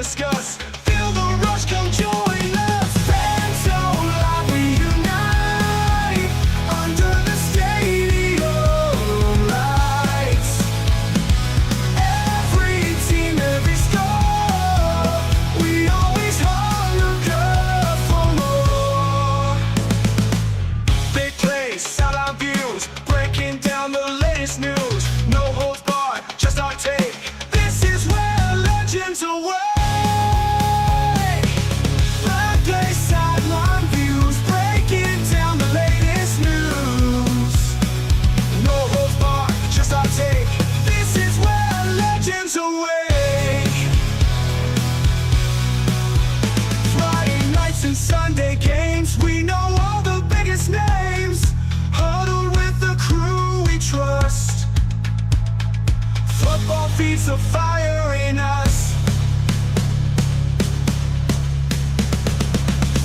discuss. Feel the rush, come join us. Fans so loud, we unite under the stadium lights. Every team, every score, we always hunger for more. Big plays, sideline views, breaking down the latest news. No holds barred, just our take. This is where legends await. Big plays, sideline views, breaking down the latest news. No holds barred, just our take. This is where legends await. Friday nights and Sunday games, we know all the biggest names. Huddled with the crew we trust. Football feeds the fire in us.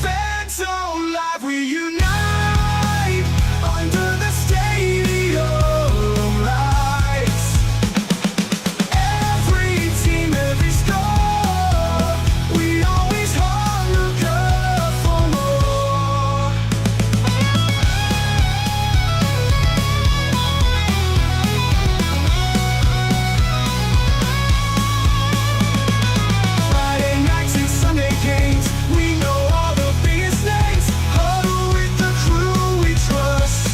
Fans so live, we unite under the stadium lights. Every team, every score, we always hunger for more. Friday nights and Sunday games, we know all the biggest names. Huddle with the crew we trust.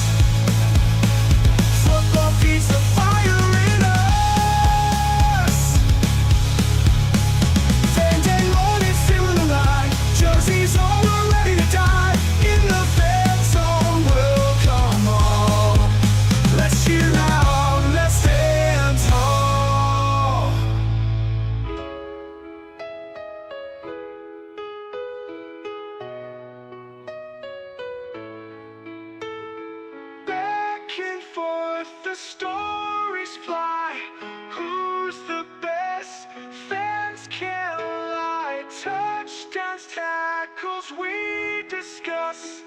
Football feeds the fire in us. Fan day mornings feeling alive. Jerseys on, we're ready to die. In the fan zone, we'll come on. Let's cheer out, let's stand tall. Back and forth, the stories fly. Who's the best? Fans can't lie. Touchdowns, tackles, we discuss.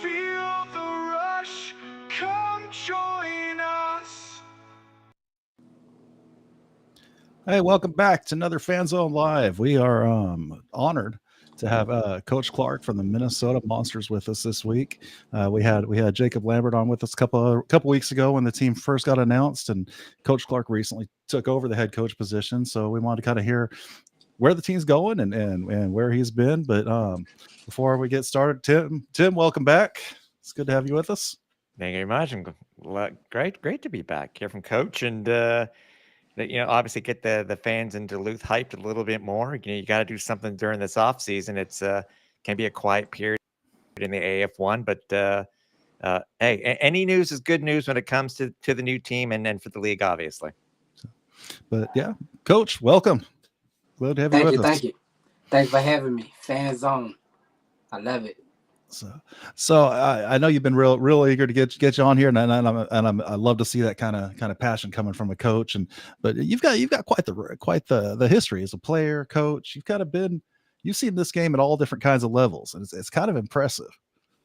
Feel the rush, come join us. Hey, welcome back to another Fan Zone Live. We are honored to have Coach Clark from the Minnesota Monsters with us this week. We had Jacob Lambert on with us a couple weeks ago when the team first got announced, and Coach Clark recently took over the head coach position. So we wanted to kind of hear where the team's going and where he's been. But before we get started, Tim, welcome back. It's good to have you with us. Thank you very much. And great to be back here from Coach, and obviously get the fans in Duluth hyped a little bit more. You got to do something during this off season. It's can be a quiet period in the AF1, but hey, any news is good news when it comes to the new team and for the league, obviously. But yeah, Coach, welcome. Glad to have you with us. Thank you. Thanks for having me. Fan Zone. I love it. So I know you've been real eager to get you on here, and I love to see that kind of passion coming from a coach. But you've got quite the history as a player, coach. You've seen this game at all different kinds of levels, and it's kind of impressive.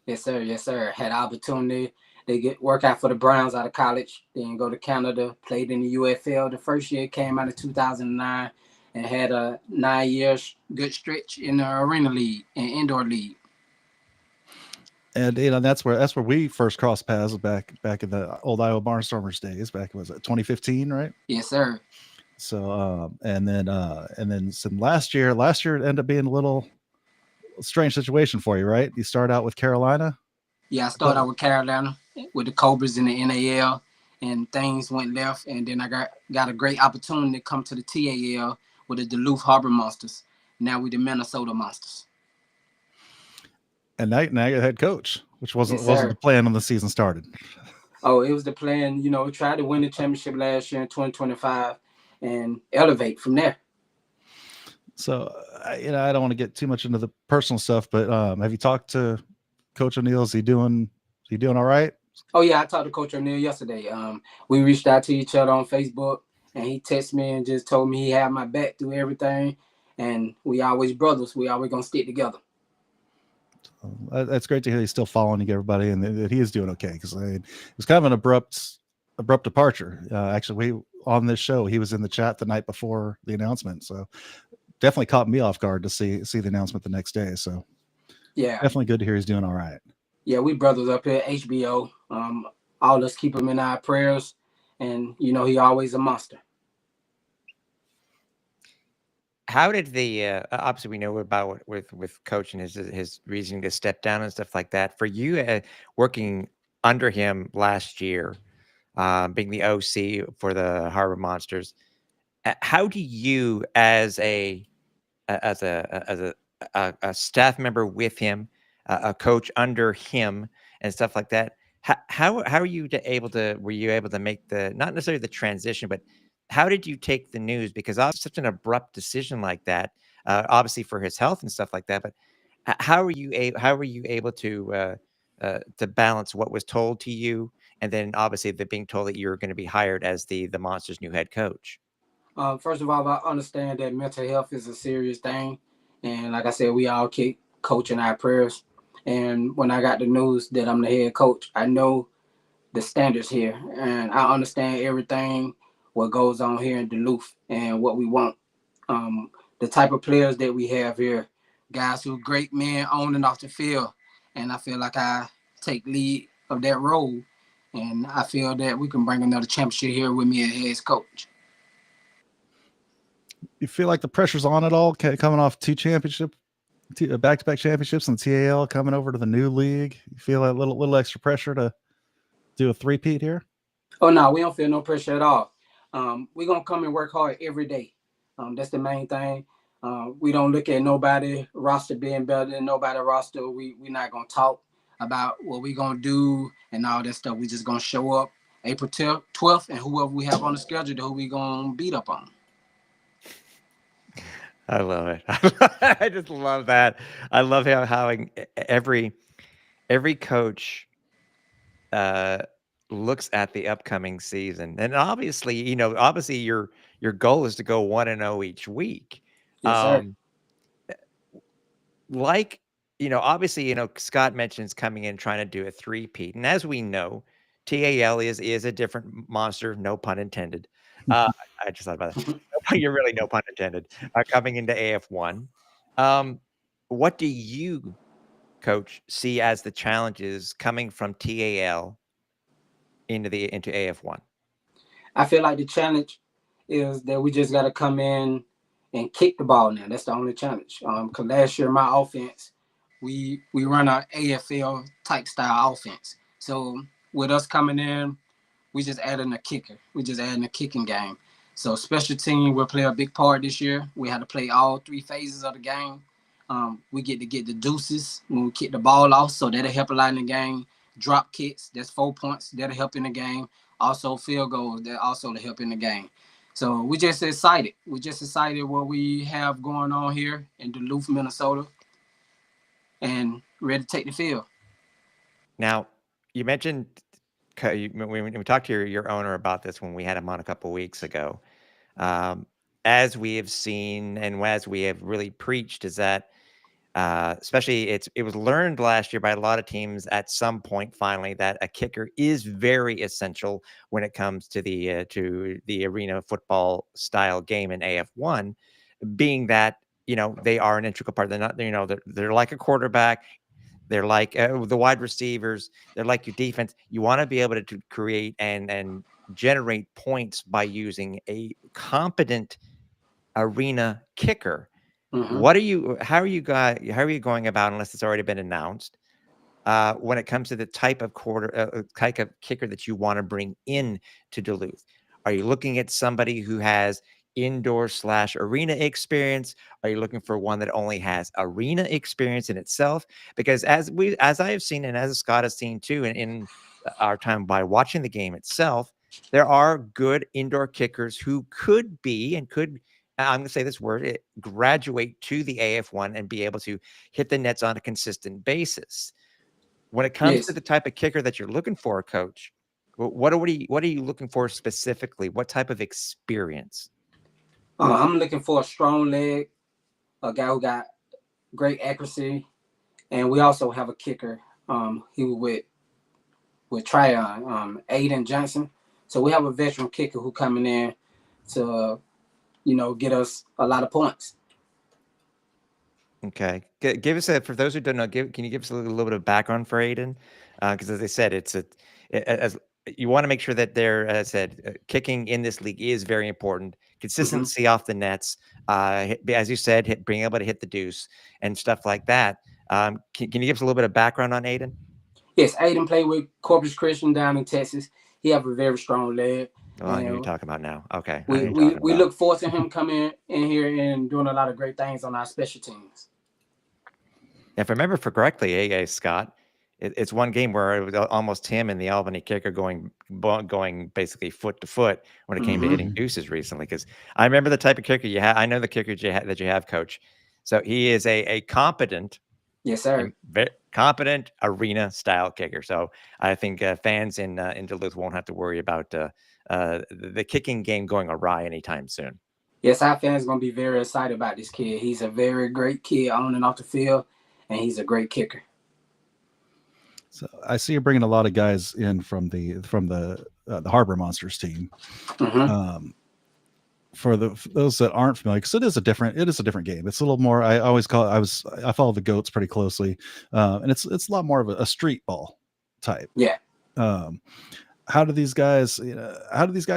Yes, sir. Had the opportunity to work out for the Browns out of college, then go to Canada, played in the UFL. The first year came out of 2009, and had a 9 years good stretch in the Arena League and Indoor League. And that's where we first crossed paths back in the old Iowa Barnstormers days. Back was it 2015, right? Yes, sir. So and then some last year it ended up being a little strange situation for you, right? You start out with Carolina. Yeah, I started out with Carolina with the Cobras in the NAL, and things went left. And then I got a great opportunity to come to the TAL with the Duluth Harbor Monsters. Now we the Minnesota Monsters. And now you're the head coach, which wasn't the plan when the season started. Oh, it was the plan. We tried to win the championship last year in 2025 and elevate from there. So, I don't want to get too much into the personal stuff, but have you talked to Coach O'Neill? Is he doing all right? Oh, yeah, I talked to Coach O'Neill yesterday. We reached out to each other on Facebook, and he texted me and just told me he had my back through everything, and we always brothers. We always going to stick together. That's great to hear he's still following everybody and that he is doing okay, because it was kind of an abrupt departure. Actually, on this show, he was in the chat the night before the announcement. So definitely caught me off guard to see the announcement the next day. So Yeah, definitely good to hear he's doing all right. yeah, we brothers up here, HBO. All us keep him in our prayers, and he always a monster. How did the obviously we know about with coach and his reasoning to step down and stuff like that. For you, working under him last year, being the OC for the Harbor Monsters, how do you as a staff member with him, a coach under him, and stuff like that. How are you were you able to make the not necessarily the transition, but how did you take the news? Because obviously such an abrupt decision like that, obviously for his health and stuff like that. But how were you able to balance what was told to you, and then obviously the being told that you were going to be hired as the Monsters' new head coach? First of all, I understand that mental health is a serious thing, and like I said, we all keep coaching our prayers. And when I got the news that I'm the head coach, I know the standards here, and I understand everything what goes on here in Duluth and what we want. The type of players that we have here, guys who are great men on and off the field, and I feel like I take lead of that role, and I feel that we can bring another championship here with me as head coach. You feel like the pressure's on at all, coming off back-to-back championships in TAL, coming over to the new league? You feel a little extra pressure to do a three-peat here? Oh no, we don't feel no pressure at all. We're gonna come and work hard every day. That's the main thing. We don't look at nobody roster being better than nobody roster. We're not gonna talk about what we're gonna do and all that stuff. We just gonna show up April 12th, and whoever we have on the schedule, who we gonna beat up on. I love it. I just love that. I love how every coach looks at the upcoming season, and obviously, your goal is to go 1-0 each week. Yes, sir. Like obviously, Scott mentions coming in trying to do a three-peat, and as we know, TAL is a different monster. No pun intended. I just thought about that. You're really no pun intended. Coming into AF1, what do you, coach, see as the challenges coming from TAL into AF1? I feel like the challenge is that we just got to come in and kick the ball now. That's the only challenge. Because last year, my offense, we run an AFL type style offense. So with us coming in, we just adding a kicker. We just adding a kicking game. So special team will play a big part this year. We had to play all three phases of the game. We get the deuces when we kick the ball off, so that'll help a lot in the game. Drop kicks, that's 4 points. That'll help in the game. Also field goals, that also to help in the game. So we just excited. We just excited what we have going on here in Duluth, Minnesota, and ready to take the field. Now, you mentioned when we talked to your owner about this when we had him on a couple weeks ago. As we have seen and as we have really preached, is that especially it was learned last year by a lot of teams at some point finally that a kicker is very essential when it comes to the arena football style game in AF1, being that they are an integral part. They're not they're like a quarterback. They're like the wide receivers. They're like your defense. You want to be able to create and generate points by using a competent arena kicker. Mm-hmm. How are you going about, unless it's already been announced, when it comes to the type of kicker that you want to bring in to Duluth? Are you looking at somebody who has indoor/arena experience? Are you looking for one that only has arena experience in itself? Because as I have seen, and as Scott has seen too, in our time by watching the game itself, there are good indoor kickers who could I'm going to say this word, graduate to the AF1 and be able to hit the nets on a consistent basis. When it comes to the type of kicker that you're looking for, coach, what are you looking for specifically? What type of experience? I'm looking for a strong leg, a guy who got great accuracy, and we also have a kicker. He was with Tryon, Aiden Johnson. So we have a veteran kicker who coming in to, get us a lot of points. Okay. Give us for those who don't know, can you give us a little bit of background for Aiden? Because as I said, as you want to make sure that they're, as I said, kicking in this league is very important. Consistency off the nets, as you said, being able to hit the deuce and stuff like that. Can you give us a little bit of background on Aiden? Yes, Aiden played with Corpus Christian down in Texas. He have a very strong leg. Oh, I know you're And talking about now. Okay, I know we, you're we, talking we about. look forward to him coming in here and doing a lot of great things on our special teams. If I remember correctly, Scott, it's one game where it was almost him and the Albany kicker going basically foot to foot when it came to hitting deuces recently. Because I remember the type of kicker you have. I know the kicker that you have, Coach. So he is a competent, Yes, sir. competent arena style kicker. So I think fans in Duluth won't have to worry about the kicking game going awry anytime soon. Yes, our fans going to be very excited about this kid. He's a very great kid on and off the field, and he's a great kicker. So I see you're bringing a lot of guys in from the Harbor Monsters team. For those that aren't familiar, because it is a different game. It's a little more. I always call it. I follow the goats pretty closely, and it's a lot more of a street ball type. Yeah. How do these guys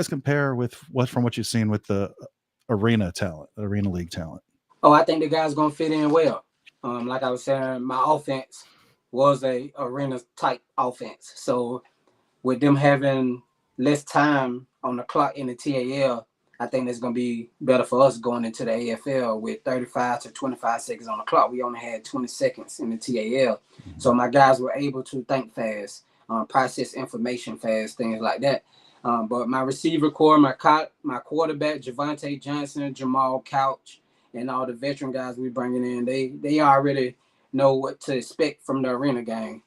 compare with what you've seen with the arena league talent? Oh, I think the guy's going to fit in well. Like I was saying, my offense was a arena type offense. So with them having less time on the clock in the TAL, I think it's going to be better for us going into the AFL with 35 to 25 seconds on the clock. We only had 20 seconds in the TAL. So my guys were able to think fast, process information fast, things like that. But my receiver core, my quarterback, Javante Johnson, Jamal Couch, and all the veteran guys we bringing in, they already know what to expect from the arena game.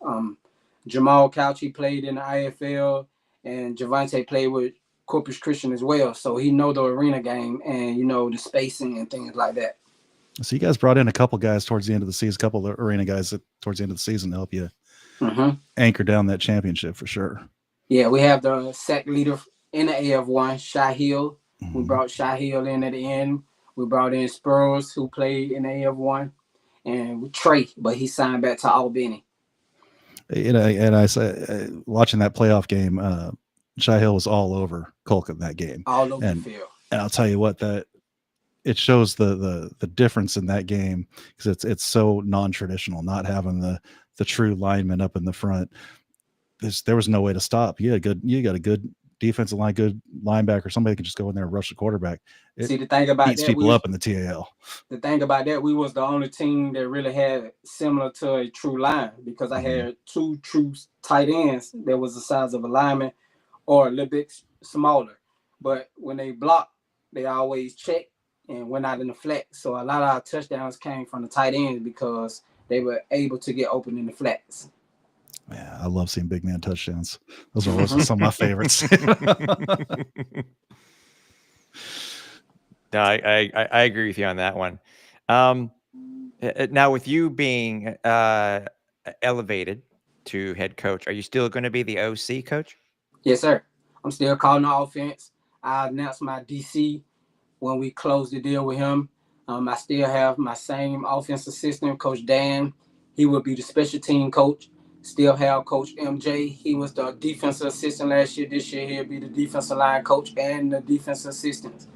Jamal Couch, he played in the IFL, and Javante played with Corpus Christian as well. So he know the arena game and, the spacing and things like that. So you guys brought in a couple guys towards the end of the season, a couple of arena guys towards the end of the season to help you anchor down that championship for sure. Yeah, we have the sack leader in the AF1, Shy Hill. We brought Shy Hill in at the end. We brought in Spurs, who played in the AF1, and Trey, but he signed back to Albany. And I say, watching that playoff game, Shy Hill was all over Colca in that game. All over the field. And I'll tell you what, that it shows the difference in that game, because it's so non-traditional, not having the true lineman up in the front. There was no way to stop. You got a good defensive line, good linebacker, somebody can just go in there and rush the quarterback. See, the thing about beats that, people up in the TAL. The thing about that, we was the only team that really had similar to a true line, because I had two true tight ends that was the size of a lineman or a little bit smaller. But when they blocked, they always checked and went out in the flat. So a lot of our touchdowns came from the tight ends because they were able to get open in the flats. Yeah, I love seeing big man touchdowns. Those are always some of my favorites. No, I agree with you on that one. Now, with you being elevated to head coach, are you still going to be the OC coach? Yes, sir. I'm still calling the offense. I announced my DC when we closed the deal with him. I still have my same offense assistant, Coach Dan. He will be the special team coach. Still have Coach MJ. He was the defensive assistant last year. This year he'll be the defensive line coach and the defensive assistant.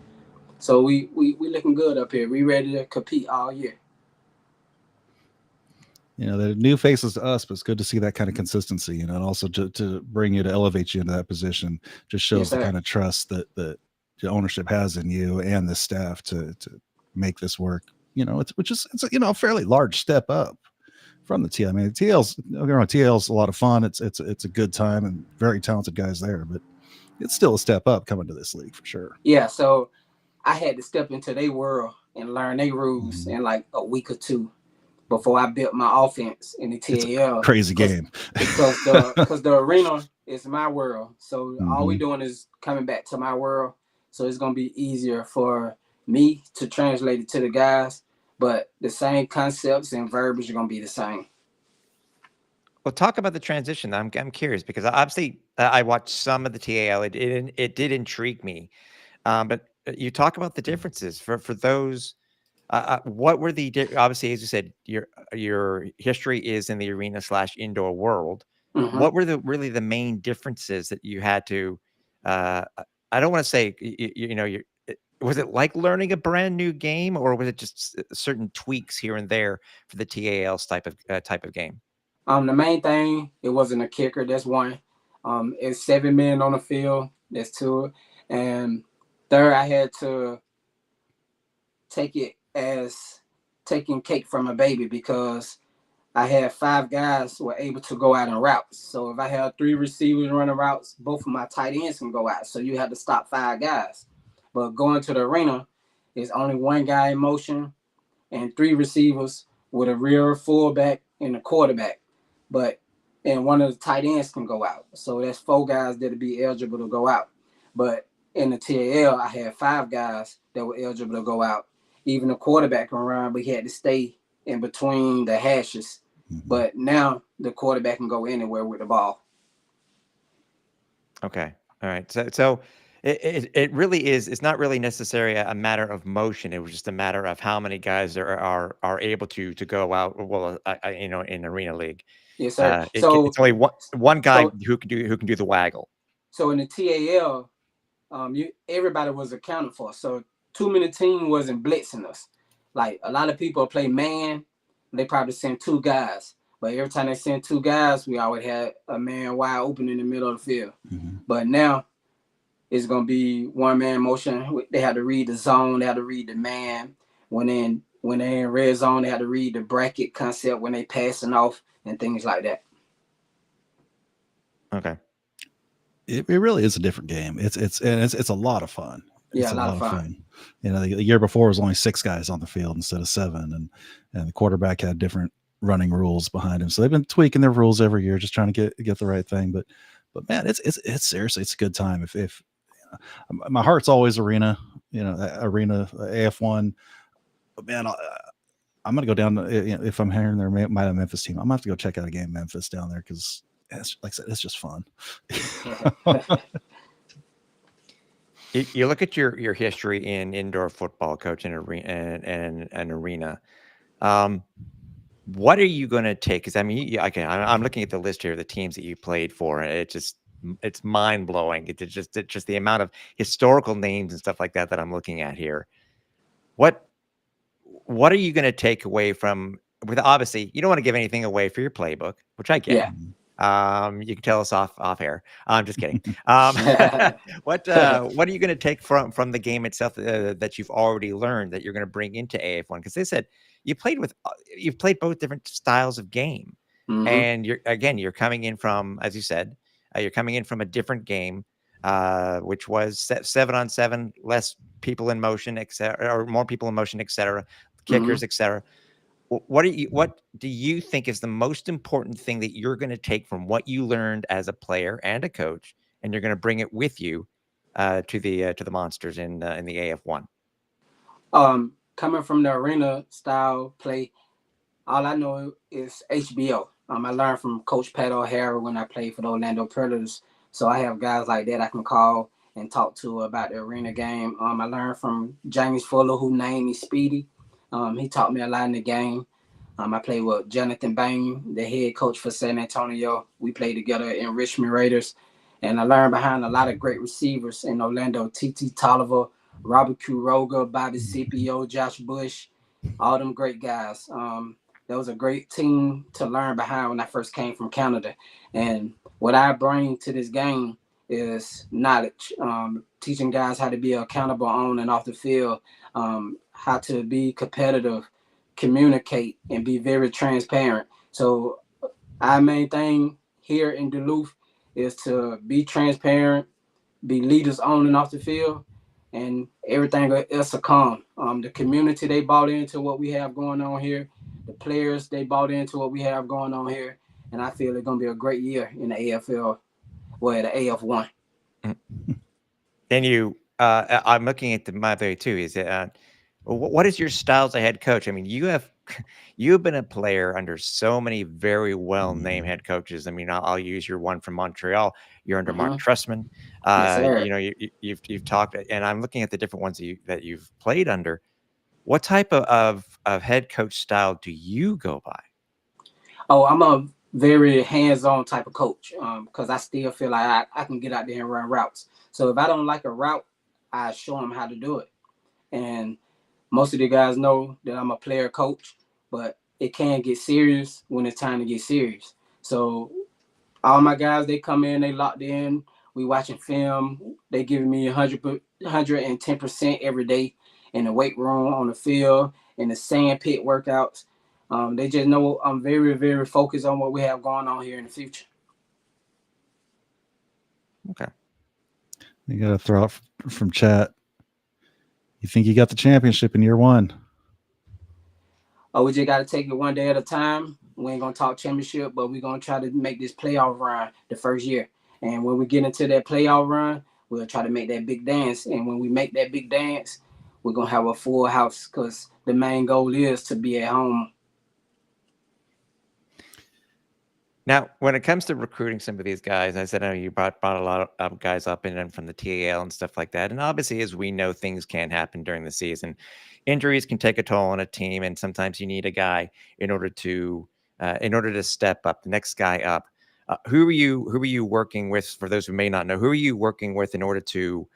So we looking good up here. We ready to compete all year. The new faces to us, but it's good to see that kind of consistency, and also to bring you, to elevate you into that position, just shows the kind of trust that the ownership has in you and the staff to make this work. It's a fairly large step up from the TL. I mean, TL's a lot of fun. It's a good time and very talented guys there, but it's still a step up coming to this league for sure. Yeah, so I had to step into their world and learn their rules in like a week or two before I built my offense in the TAL. It's a crazy game. because the arena is my world. So all we doing is coming back to my world. So it's going to be easier for me to translate it to the guys, but the same concepts and verbiage are going to be the same. Well, talk about the transition. I'm curious, because obviously I watched some of the TAL. It did intrigue me, but you talk about the differences for those What were obviously, as you said, your history is in the arena slash indoor world. Hmm. What were really the main differences that you had to? I don't want to say was it like learning a brand new game, or was it just certain tweaks here and there for the TAL type of game? The main thing, it wasn't a kicker. That's one. It's 7 men on the field. That's two. And third, I had to take it as taking cake from a baby because I had 5 guys who were able to go out and routes. So if I had 3 receivers running routes, both of my tight ends can go out. So you had to stop 5 guys. But going to the arena, is only one guy in motion and 3 receivers with a rear fullback and a quarterback. But and one of the tight ends can go out. So that's 4 guys that'll be eligible to go out. But in the TAL, I had 5 guys that were eligible to go out. Even the quarterback can run, but he had to stay in between the hashes. But now the quarterback can go anywhere with the ball. Okay. All right. So it really is. It's not really necessarily a matter of motion. It was just a matter of how many guys are able to go out. Well, in arena league, Yes, sir. it's only one guy so who can do the waggle. so in the TAL, everybody was accounted for. So too many teams wasn't blitzing us. Like a lot of people play man, they probably send 2 guys. But every time they send 2 guys, we always had a man wide open in the middle of the field. But now it's gonna be 1 man motion. They had to read the zone, they had to read the man. When they're in red zone, they had to read the bracket concept when they passing off and things like that. Okay. It really is a different game. It's a lot of fun. Yeah, It's a lot of fun. The year before was only 6 guys on the field instead of 7, and the quarterback had different running rules behind him. So they've been tweaking their rules every year, just trying to get the right thing. But man, it's seriously, it's a good time. If my heart's always arena, arena AF1. But man, I'm gonna go down. If I'm hearing there might have Memphis team, I'm gonna have to go check out a game in Memphis down there because, like I said, it's just fun. You look at your history in indoor football, coach, in an arena. What are you going to take? Because I mean, I'm looking at the list here of the teams that you played for, and it's mind blowing. It's just the amount of historical names and stuff like that I'm looking at here. What are you going to take away from? With obviously, you don't want to give anything away for your playbook, which I get. Yeah. You can tell us off air. I'm just kidding. What are you going to take from the game itself that you've already learned that you're going to bring into AF1? Because they said you've played both different styles of game, and you're coming in from, as you said, you're coming in from a different game, which was 7-on-7, less people in motion, etc., or more people in motion, etc., kickers, etc. What do you think is the most important thing that you're going to take from what you learned as a player and a coach, and you're going to bring it with you to the Monsters in the AF1? Coming from the arena style play, all I know is HBO. I learned from Coach Pat O'Hara when I played for the Orlando Predators. So I have guys like that I can call and talk to about the arena game. I learned from James Fuller, who named me Speedy. He taught me a lot in the game. I played with Jonathan Bain, the head coach for San Antonio. We played together in Richmond Raiders. And I learned behind a lot of great receivers in Orlando. T.T. Tolliver, Robert Kuroga, Bobby Scipio, Josh Bush, all them great guys. That was a great team to learn behind when I first came from Canada. And what I bring to this game is knowledge, teaching guys how to be accountable on and off the field, how to be competitive, communicate, and be very transparent. So our main thing here in Duluth is to be transparent, be leaders on and off the field, and everything else will come. The community, they bought into what we have going on here. The players, they bought into what we have going on here. And I feel it's going to be a great year in the AFL, well, the AF1. Then I'm looking at my way too. Is it what is your style as a head coach? I mean, you've been a player under so many very well named head coaches. I mean, I'll use your one from Montreal. You're under Mark Trussman. Yes, sir. You've talked, and I'm looking at the different ones that you've played under. What type of head coach style do you go by? Oh, I'm a very hands-on type of coach because I still feel like I can get out there and run routes. So if I don't like a route, I show them how to do it. And most of the guys know that I'm a player coach, but it can get serious when it's time to get serious. So all my guys, they come in, they locked in. We watching film. They giving me 110% every day in the weight room, on the field, in the sand pit workouts. They just know I'm very, very focused on what we have going on here in the future. Okay. You got to throw out from chat. You think you got the championship in year one? We just got to take it one day at a time. We ain't gonna talk championship, but we're gonna try to make this playoff run the first year. And when we get into that playoff run, we'll try to make that big dance. And when we make that big dance, we're gonna have a full house because the main goal is to be at home. Now, when it comes to recruiting some of these guys, I said, I know you brought a lot of guys up and then from the TAL and stuff like that. And obviously, as we know, things can happen during the season. Injuries can take a toll on a team, and sometimes you need a guy in order to step up, the next guy up. Who are you working with? For those who may not know, who are you working with in order to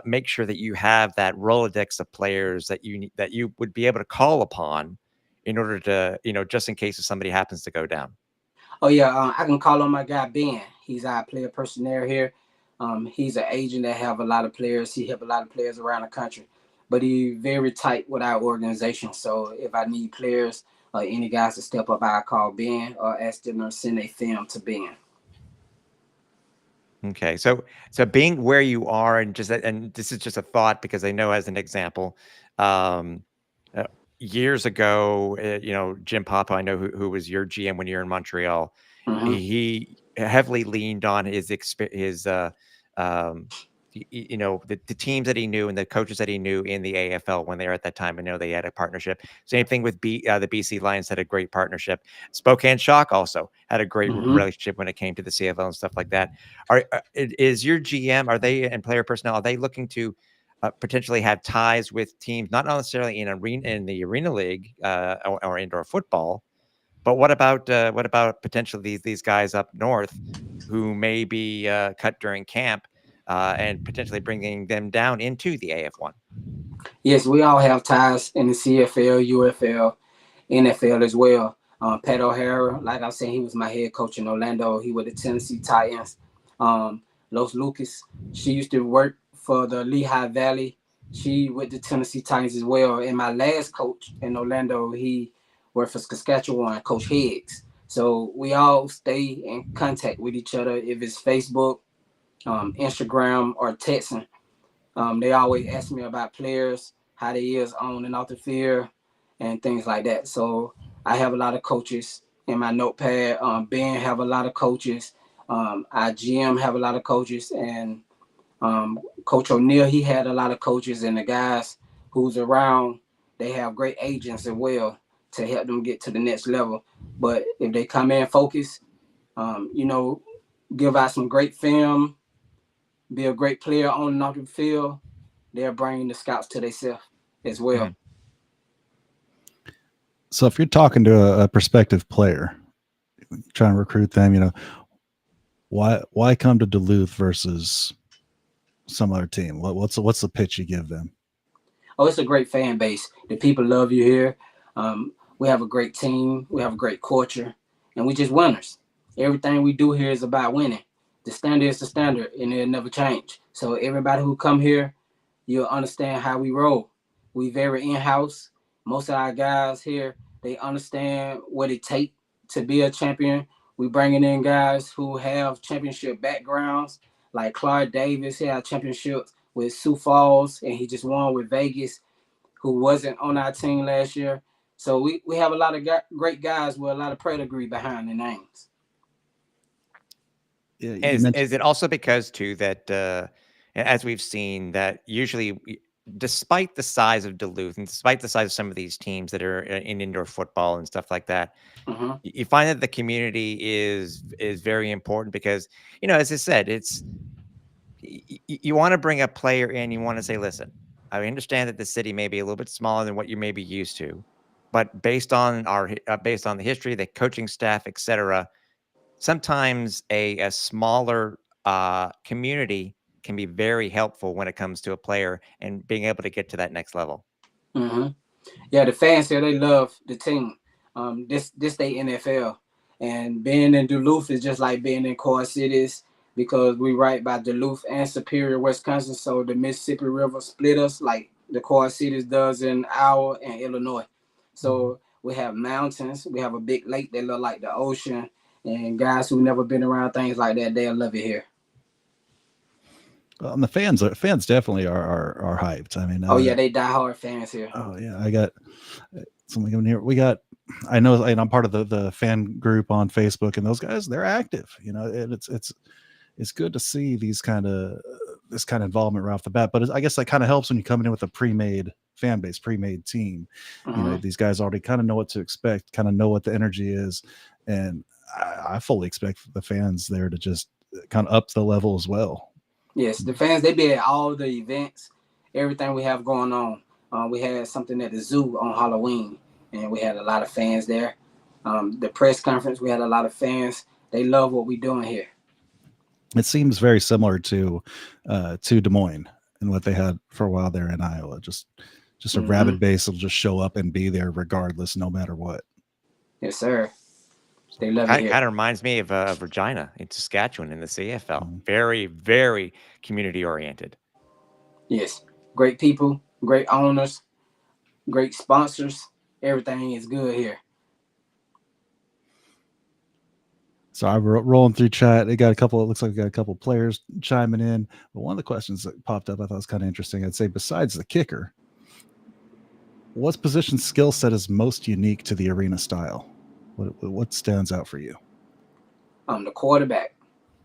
make sure that you have that Rolodex of players that you would be able to call upon in order to, just in case if somebody happens to go down. Oh yeah, I can call on my guy Ben. He's our player personnel here. He's an agent that have a lot of players. He help a lot of players around the country, but he very tight with our organization. So if I need players or any guys to step up, I call Ben or ask them to send a film to Ben. Okay, so being where you are, and this is just a thought because I know as an example, um, uh, years ago, Jim Papa, I know who was your GM when you're in Montreal. Hmm. He heavily leaned on his um, the teams that he knew and the coaches that he knew in the AFL when they were at that time. I know they had a partnership. Same thing with the BC Lions had a great partnership. Spokane Shock also had a great Hmm. relationship when it came to the CFL and stuff like that. Is your GM, are they, and player personnel, are they looking to potentially have ties with teams not necessarily in the arena league or indoor football, but what about potentially these guys up north who may be cut during camp and potentially bringing them down into the AF1? Yes, we all have ties in the CFL, UFL, NFL as well. Pat O'Hara, like I was saying, he was my head coach in Orlando. He was the Tennessee Titans. Los Lucas, she used to work for the Lehigh Valley. She with the Tennessee Titans as well. And my last coach in Orlando, he worked for Saskatchewan, Coach Higgs. So we all stay in contact with each other. If it's Facebook, Instagram, or texting, they always ask me about players, how they is on and off the field, and things like that. So I have a lot of coaches in my notepad. Ben have a lot of coaches. Our GM have a lot of coaches, and Coach O'Neill, he had a lot of coaches, and the guys who's around, they have great agents as well to help them get to the next level. But if they come in focused, you know, give out some great film, be a great player on and off the field, they're bringing the scouts to themselves as well. Mhm. So if you're talking to a prospective player, trying to recruit them, why come to Duluth versus some other team? What's the pitch you give them? Oh, it's a great fan base. The people love you here. We have a great team. We have a great culture, and we just winners. Everything we do here is about winning. The standard is the standard, and it'll never change. So everybody who come here, you'll understand how we roll. We very in-house. Most of our guys here, they understand what it takes to be a champion. We bringing in guys who have championship backgrounds, like Clark Davis. He had championships with Sioux Falls, and he just won with Vegas, who wasn't on our team last year. So we have a lot of great guys with a lot of pedigree behind their names. Yeah, you mentioned. Is it also because too that as we've seen that usually despite the size of Duluth and despite the size of some of these teams that are in indoor football and stuff like that, Hmm. you find that the community is very important because as I said, it's you want to bring a player in, you want to say, listen, I understand that the city may be a little bit smaller than what you may be used to, but based on the history, the coaching staff, etc., sometimes a smaller community can be very helpful when it comes to a player and being able to get to that next level. Mm-hmm. Yeah, the fans here, they love the team. This they NFL, and being in Duluth is just like being in Quad Cities because we right by Duluth and Superior, Wisconsin. So the Mississippi River split us like the Quad Cities does in Iowa and Illinois. So we have mountains, we have a big lake that look like the ocean, and guys who never been around things like that, they'll love it here. And the fans definitely are hyped. I mean, Oh yeah, they diehard fans here. Oh yeah, I got something in here. I know, and I'm part of the fan group on Facebook, and those guys, they're active. You know, and it's good to see this kind of involvement right off the bat. But I guess that kind of helps when you come in with a pre-made fan base, pre-made team. You know, these guys already kind of know what to expect, kind of know what the energy is, and I fully expect the fans there to just kind of up the level as well. Yes, the fans, they be at all the events, everything we have going on. We had something at the zoo on Halloween, and we had a lot of fans there. The press conference, we had a lot of fans. They love what we're doing here. It seems very similar to Des Moines and what they had for a while there in Iowa. Just a rabid base will just show up and be there regardless, no matter what. Yes, sir. They love it here. Kind of reminds me of Regina in Saskatchewan in the CFL. Very, very community oriented. Yes, great people, great owners, great sponsors. Everything is good here. So I'm rolling through chat. It looks like we got a couple players chiming in. But one of the questions that popped up I thought was kind of interesting. I'd say besides the kicker, what position skill set is most unique to the arena style? What stands out for you? The quarterback,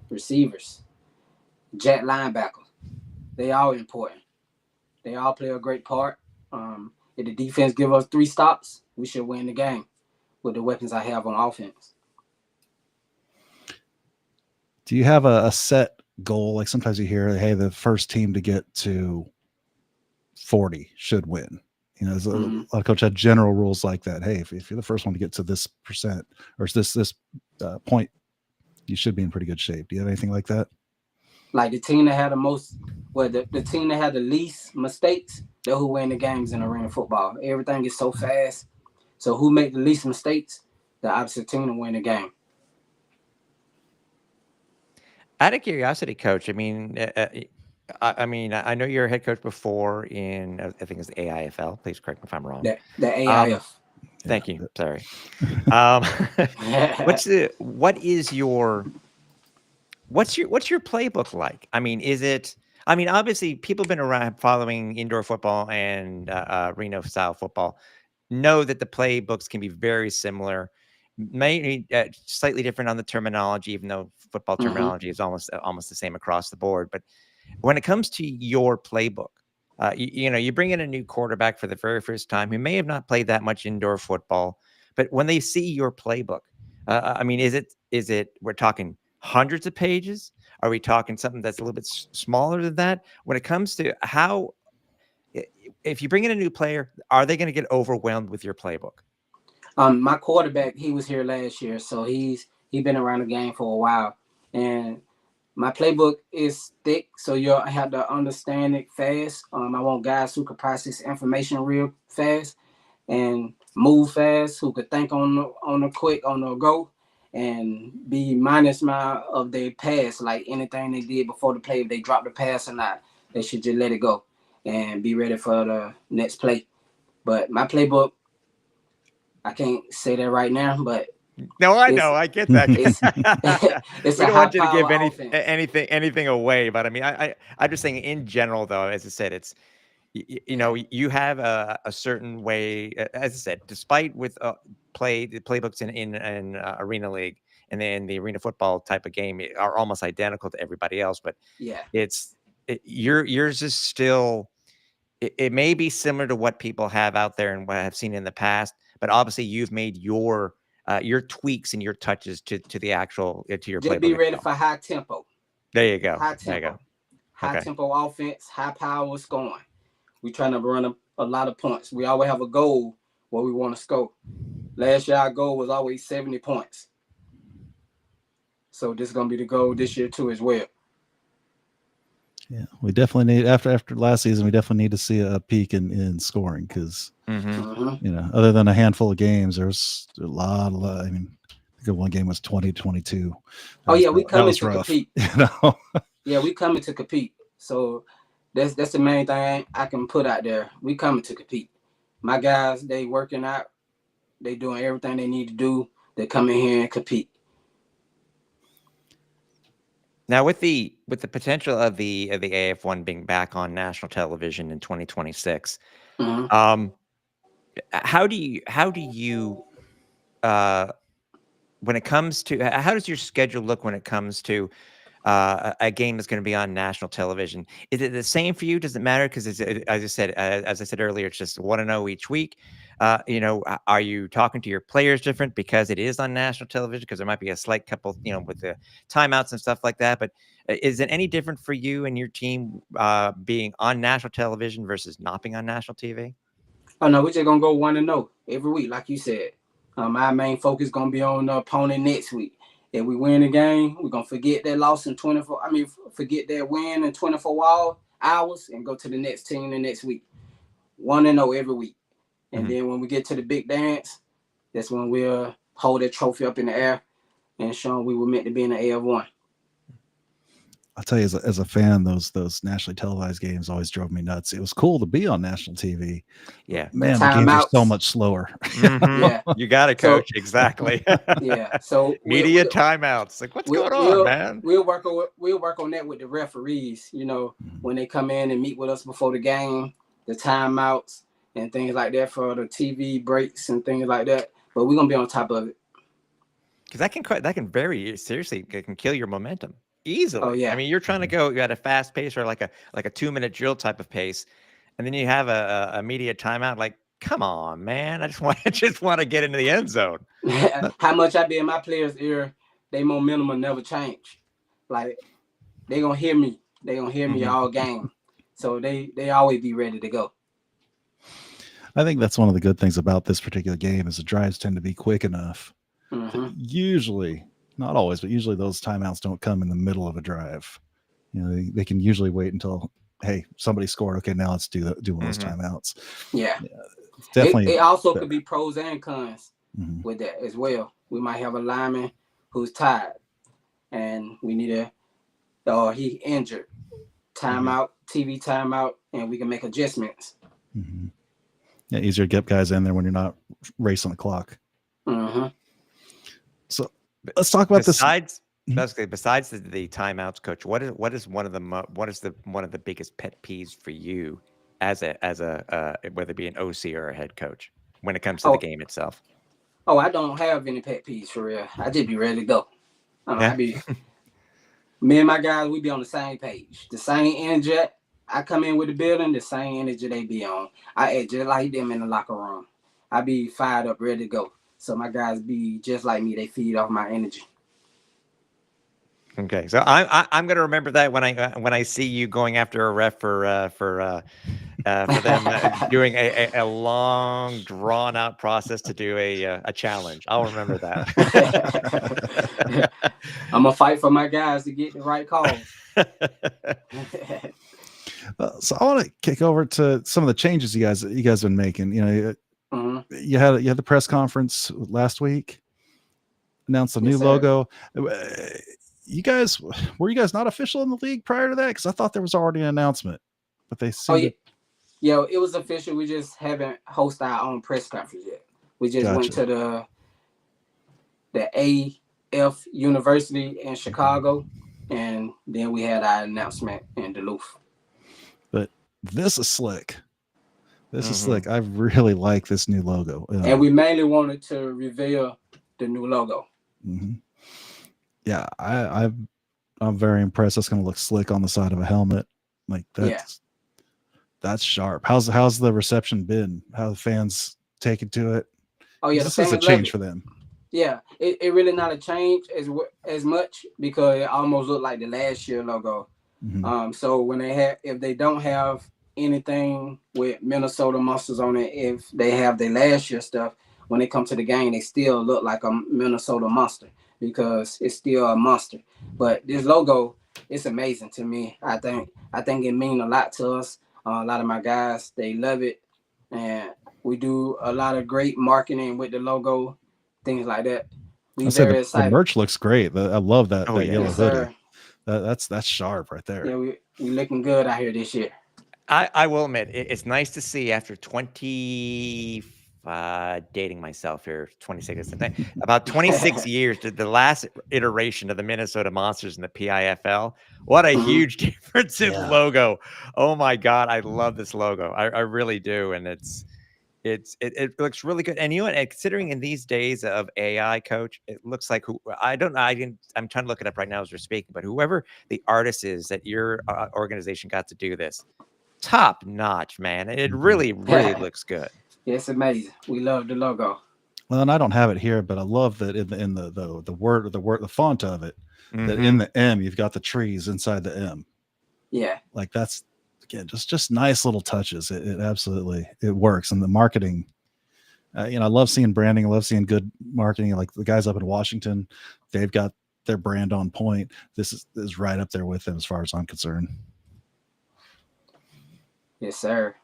receivers, jet linebacker. They all important. They all play a great part. If the defense give us 3 stops, we should win the game with the weapons I have on offense. Do you have a set goal? Like sometimes you hear, hey, the first team to get to 40 should win. You know, there's a lot of coaches have general rules like that. Hey, if you're the first one to get to this percent or this point, you should be in pretty good shape. Do you have anything like that? Like the team that had the team that had the least mistakes, they're who win the games in arena football. Everything is so fast. So who make the least mistakes, the opposite team will win the game. Out of curiosity, Coach, I mean, I know you're a head coach before in, I think it's the AIFL. Please correct me if I'm wrong. The AIF. Thank you. Sorry. What's your playbook like? I mean, obviously people have been around following indoor football and arena style football know that the playbooks can be very similar, maybe slightly different on the terminology, even though football terminology is almost the same across the board. But when it comes to your playbook, you bring in a new quarterback for the very first time who may have not played that much indoor football, but when they see your playbook, is it we're talking hundreds of pages? Are we talking something that's a little bit smaller than that? When it comes to how, if you bring in a new player, are they going to get overwhelmed with your playbook? My quarterback, he was here last year, so he's been around the game for a while, and my playbook is thick, so you'll have to understand it fast. I want guys who could process information real fast and move fast, who could think on the go, and be minus mile of their pass, like anything they did before the play. If they drop the pass or not, they should just let it go and be ready for the next play. But my playbook, I can't say that right now, but no, I know, I get that. It's we a don't want you to give offense. anything away, but I mean, I'm just saying in general, though, as I said, it's you have a certain way. As I said, despite with the playbooks in Arena League and then the arena football type of game are almost identical to everybody else, but yeah, yours is still. It may be similar to what people have out there and what I've seen in the past, but obviously you've made your tweaks and your touches to the actual to your playbook. Just be ready for high tempo. There you go. High tempo. There you go. High tempo offense, high power scoring. We trying to run a lot of points. We always have a goal where we want to score. Last year our goal was always 70 points. So this is gonna be the goal this year too as well. Yeah, we definitely need after last season. We definitely need to see a peak in scoring because other than a handful of games, there's a lot. I mean, I think one game was 20-22. We coming to rough, compete. Yeah, we coming to compete. So that's the main thing I can put out there. We coming to compete. My guys, they working out. They doing everything they need to do. They come in here and compete. Now, with the potential of the AF1 being back on national television in 2026, how do you when it comes to how does your schedule look when it comes to a game that's going to be on national television? Is it the same for you? Does it matter? Because as I said earlier, it's just 1-0 each week. Are you talking to your players different because it is on national television? Because there might be a slight couple, with the timeouts and stuff like that. But is it any different for you and your team being on national television versus not being on national TV? Oh no, we're just gonna go 1-0 every week, like you said. Our main focus gonna be on the opponent next week. If we win the game, we're gonna forget that loss in 24. Forget that win in 24 hours and go to the next team the next week. 1-0 every week. And then when we get to the big dance, that's when we'll hold that trophy up in the air and show we were meant to be in the AF1. I'll tell you, as a fan, those nationally televised games always drove me nuts. It was cool to be on national TV. Yeah, man, the games are so much slower. Yeah, you got it, coach. Exactly. Yeah. So media timeouts. Like, what's going on, man? We'll work on that with the referees. When they come in and meet with us before the game, the timeouts and things like that for the TV breaks and things like that. But we're gonna be on top of it. Because that can very seriously can kill your momentum. Easily. Oh yeah. I mean, you're trying to go at a fast pace or like a 2-minute drill type of pace, and then you have a media timeout. Like, come on, man! I just want to get into the end zone. How much I be in my players' ear, they momentum will never change. Like, they gonna hear me. They gonna hear me all game. So they always be ready to go. I think that's one of the good things about this particular game is the drives tend to be quick enough. Usually. Not always, but usually those timeouts don't come in the middle of a drive. They can usually wait until, hey, somebody scored. Okay, now let's do one of those timeouts. Yeah. Definitely. It also could be pros and cons with that as well. We might have a lineman who's tired, and we need he injured. Timeout, TV timeout, and we can make adjustments. Yeah, easier to get guys in there when you're not racing the clock. So let's talk about besides the timeouts, coach. What is one of the biggest pet peeves for you as a whether it be an OC or a head coach when it comes to the game itself? Oh, I don't have any pet peeves for real. I just be ready to go. Me and my guys, we be on the same page, the same energy. I come in with the building, the same energy they be on. I act just like them in the locker room. I be fired up, ready to go. So my guys be just like me. They feed off my energy. Okay, so I'm gonna remember that when I see you going after a ref for them doing a long drawn out process to do a challenge. I'll remember that. I'm gonna fight for my guys to get the right call. So I want to kick over to some of the changes you guys have been making. You had the press conference last week, announced a new logo. Were you guys not official in the league prior to that? Because I thought there was already an announcement, but they seemed it was official. We just haven't hosted our own press conference yet. We just went to the AF University in Chicago, and then we had our announcement in Duluth. But this is slick. This is slick. I really like this new logo. And we mainly wanted to reveal the new logo. Yeah, I'm very impressed. That's going to look slick on the side of a helmet. Like that's sharp. How's the reception been? How the fans taken to it? Oh yeah, this is a change for them. Yeah, it really not a change as much because it almost looked like the last year logo. So when if they don't have anything with Minnesota Monsters on it. If they have their last year stuff, when they come to the game, they still look like a Minnesota Monster because it's still a monster. But this logo, it's amazing to me. I think it means a lot to us. A lot of my guys, they love it, and we do a lot of great marketing with the logo, things like that. We I said very the excited. merch looks great. I love that, Oh, that yeah. yellow Yes, hoodie. sir. That's sharp right there. Yeah, we looking good out here this year. I will admit it's nice to see after dating myself here, 26, I think, about 26 years, the last iteration of the Minnesota Monsters in the PIFL. What a Mhm. huge difference in Yeah. logo. Oh my God, I love this logo. I really do. And it looks really good. And you know what? And considering in these days of AI, coach, it looks like I'm trying to look it up right now as we're speaking, but whoever the artist is that your organization got to do this, top notch, man. It really, really looks good. It's amazing. We love the logo. Well, and I don't have it here, but I love that in the font of it, that in Mhm. the M you've got the trees inside the M. Yeah. Like that's again just nice little touches. It absolutely it works, and the marketing. I love seeing branding. I love seeing good marketing. Like the guys up in Washington, they've got their brand on point. This is right up there with them as far as I'm concerned. Yes, sir.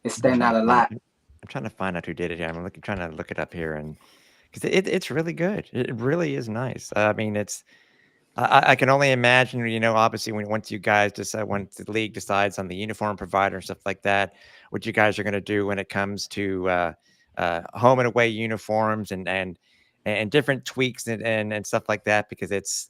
It's standing out a lot. I'm trying to find out who did it here. Trying to look it up here, and because it's really good. It really is nice. I mean, I can only imagine, obviously once you guys decide, once the league decides on the uniform provider and stuff like that, what you guys are going to do when it comes to home and away uniforms and different tweaks and stuff like that, because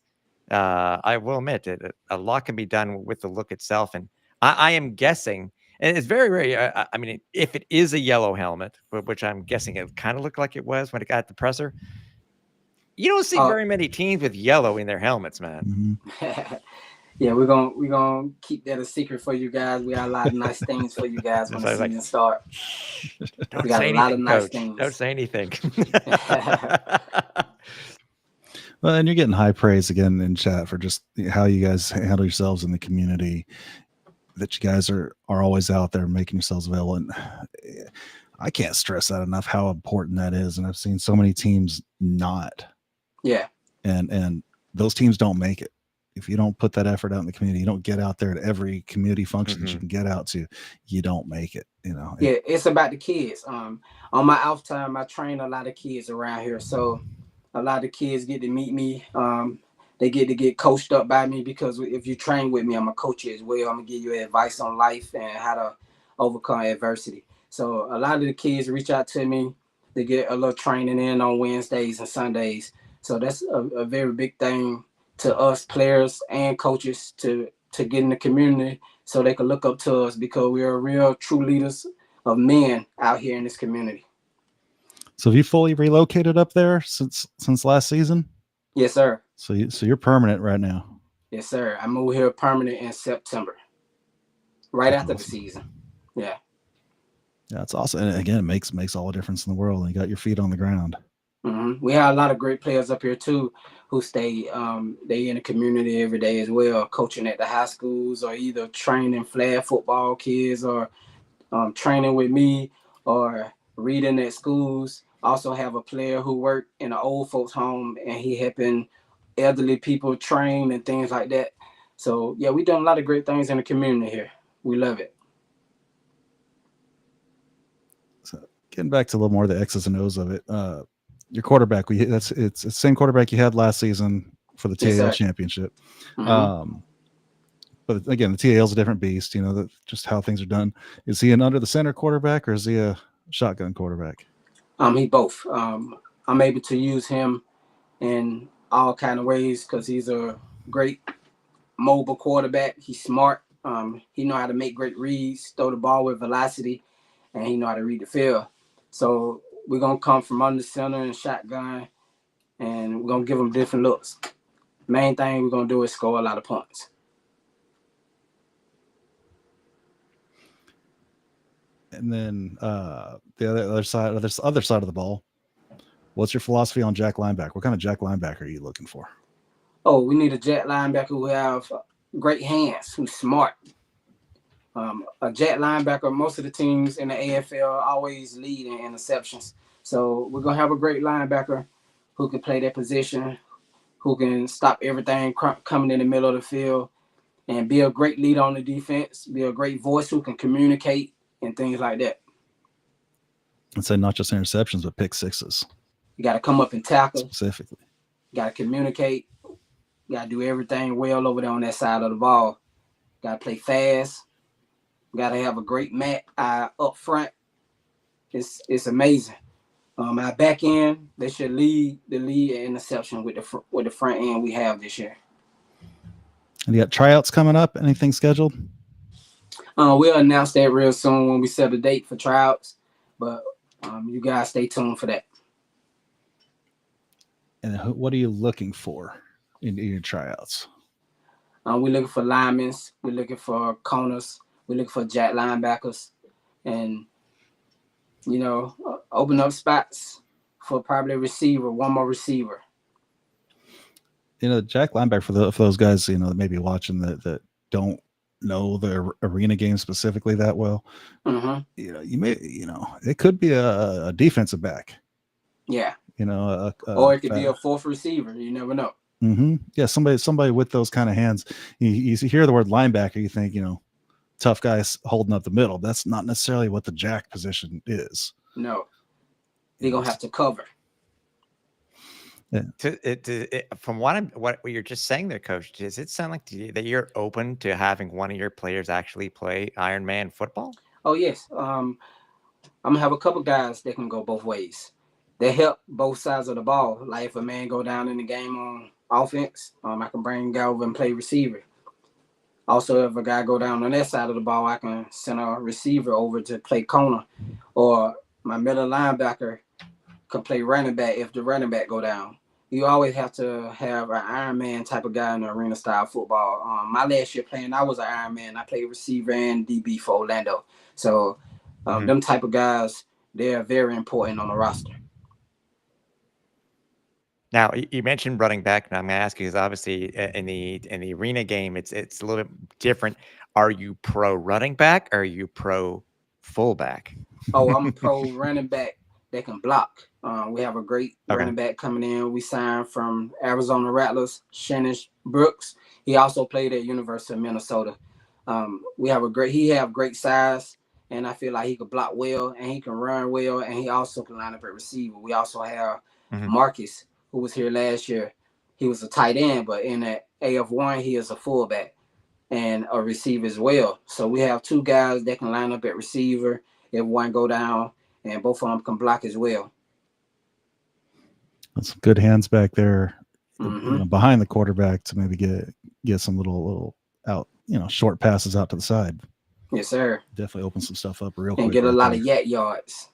I will admit that a lot can be done with the look itself. And I am guessing, and it's very, very, I mean, if it is a yellow helmet, which I'm guessing it kind of looked like it was when it got the presser, you don't see very many teams with yellow in their helmets, man. Mm-hmm. Yeah, we're gonna keep that a secret for you guys. We got a lot of nice things for you guys when the season starts. Don't We got say a lot of anything, nice coach. things. Don't say anything. Well, and you're getting high praise again in chat for just how you guys handle yourselves in the community. That you guys are always out there making yourselves available, and I can't stress that enough how important that is. And I've seen so many teams not. Yeah. And those teams don't make it if you don't put that effort out in the community. You don't get out there at every community function that you can get out to. You don't make it. Yeah, it's about the kids. On my off time, I train a lot of kids around here, so a lot of kids get to meet me. They get coached up by me because if you train with me, I'm a coach as well. I'm gonna give you advice on life and how to overcome adversity. So a lot of the kids reach out to me. They get a little training in on Wednesdays and Sundays. So that's a very big thing to us players and coaches to get in the community so they can look up to us because we are real true leaders of men out here in this community. So have you fully relocated up there since last season? Yes, sir. So you're permanent right now. Yes, sir. I moved here permanent in September, right That's after awesome. the season. Yeah. Yeah, it's awesome. And again, it makes all the difference in the world. And you got your feet on the ground. Mm-hmm. We have a lot of great players up here too who stay they in the community every day as well, coaching at the high schools or either training flag football kids or training with me or reading at schools. Also have a player who worked in an old folks home and he helping elderly people train and things like that. So yeah, we done a lot of great things in the community here. We love it. So getting back to a little more of the X's and O's of it, your quarterback, it's the same quarterback you had last season for the TAL championship. Mm-hmm. But again, the TAL is a different beast. Just how things are done. Is he an under the center quarterback or is he a shotgun quarterback? He both. I'm able to use him in all kind of ways because he's a great mobile quarterback. He's smart. He know how to make great reads, throw the ball with velocity, and he know how to read the field. So we're gonna come from under center and shotgun, and we're gonna give him different looks. Main thing we're gonna do is score a lot of points. And then the other side of the ball, what's your philosophy on jack linebacker? What kind of jack linebacker are you looking for? Oh, we need a jack linebacker who have great hands, who's smart. A jet linebacker, most of the teams in the AFL always lead in interceptions. So we're going to have a great linebacker who can play that position, who can stop everything coming in the middle of the field, and be a great leader on the defense, be a great voice who can communicate and things like that. I'd say not just interceptions, but pick sixes You got to come up and tackle. specifically. You got to communicate. You got to do everything well over there on that side of the ball. Got to play fast. Got to have a great mat up front. It's amazing. Our back end, they should lead the lead in interception with the front end we have this year. And you got tryouts coming up. Anything scheduled? We'll announce that real soon when we set a date for tryouts. But you guys stay tuned for that. And what are you looking for in your tryouts? We're looking for linemen. We're looking for corners. We're looking for jack linebackers. And, open up spots for probably a receiver, one more receiver. Jack linebacker, for those guys, that may be watching that don't know the arena game specifically that well. Mm-hmm. You may, it could be a defensive back. Yeah. Or it could be a fourth receiver. You never know. Mm-hmm. Yeah, somebody with those kind of hands. You hear the word linebacker, you think, tough guys holding up the middle. That's not necessarily what the jack position is. No, they're gonna have to cover. Yeah. From what you're just saying there, Coach, does it sound like that you're open to having one of your players actually play Iron Man football? Oh yes, I'm gonna have a couple guys that can go both ways. They help both sides of the ball. Like if a man go down in the game on offense, I can bring a guy over and play receiver. Also, if a guy go down on that side of the ball, I can send a receiver over to play corner, or my middle linebacker can play running back if the running back go down. You always have to have an Iron Man type of guy in the arena style football. My last year playing, I was an Iron Man. I played receiver and DB for Orlando. So them type of guys, they're very important on the roster. Now, you mentioned running back, and I'm going to ask you because obviously in the arena game, it's a little bit different. Are you pro running back or are you pro fullback? Oh, I'm a pro running back that can block. We have a great running back coming in. We signed from Arizona Rattlers, Shannon Brooks. He also played at University of Minnesota. He have great size, and I feel like he could block well, and he can run well, and he also can line up at receiver. We also have Marcus, who was here last year. He was a tight end, but in the AF1, he is a fullback and a receiver as well. So we have two guys that can line up at receiver if one go down, and both of them can block as well. That's some good hands back there behind the quarterback to maybe get some little out, short passes out to the side. Yes, sir. Definitely open some stuff up real quick. And get a lot of yak yards.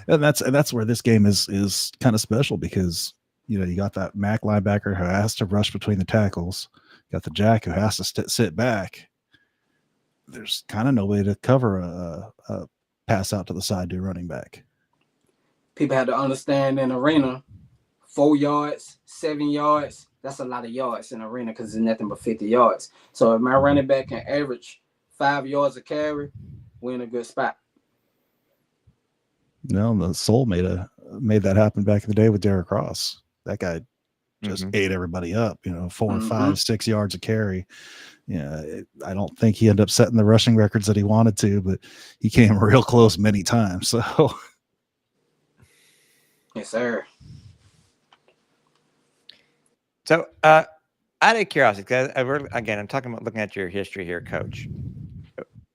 And that's where this game is kind of special because you got that Mac linebacker who has to rush between the tackles. You got the jack who has to sit back. There's kind of no way to cover a pass out to the side to a running back. People have to understand in arena, 4 yards, 7 yards, that's a lot of yards in arena because it's nothing but 50 yards. So if my running back can average 5 yards a carry, we're in a good spot. No, the Soul made that happen back in the day with Derek Ross. That guy just ate everybody up, 4, 5, 6 yards a carry. I don't think he ended up setting the rushing records that he wanted to, but he came real close many times. So, yes, sir. So, out of curiosity, because I'm talking about looking at your history here, Coach.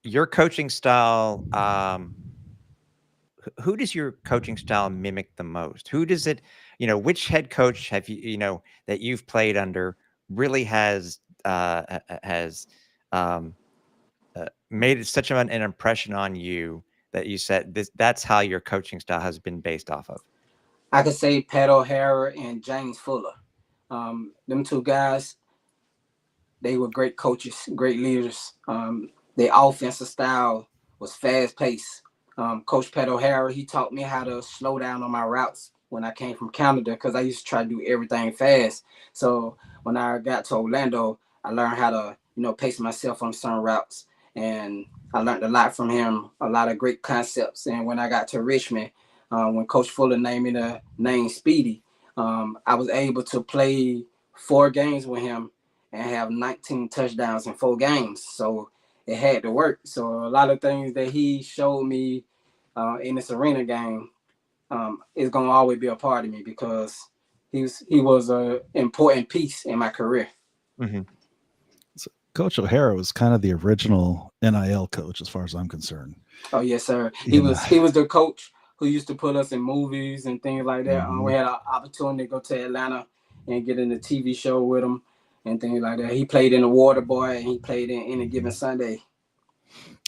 Your coaching style. Who does your coaching style mimic the most? Who does it? Which head coach have you that you've played under really has made such an impression on you that you said that's how your coaching style has been based off of? I could say Pat O'Hara and James Fuller. Them two guys, they were great coaches, great leaders. Their offensive style was fast paced. Coach Pat O'Hara, he taught me how to slow down on my routes when I came from Canada because I used to try to do everything fast. So when I got to Orlando, I learned how to, pace myself on certain routes. And I learned a lot from him, a lot of great concepts. And when I got to Richmond, when Coach Fuller named me the name Speedy, I was able to play 4 games with him and have 19 touchdowns in 4 games. So it had to work. So a lot of things that he showed me in this arena game is going to always be a part of me because he was an important piece in my career. Mm-hmm. So Coach O'Hara was kind of the original NIL coach, as far as I'm concerned. Oh yes, sir. He was the coach who used to put us in movies and things like that. We had an opportunity to go to Atlanta and get in a TV show with him and things like that. He played in The Water Boy and he played in Any Given Sunday.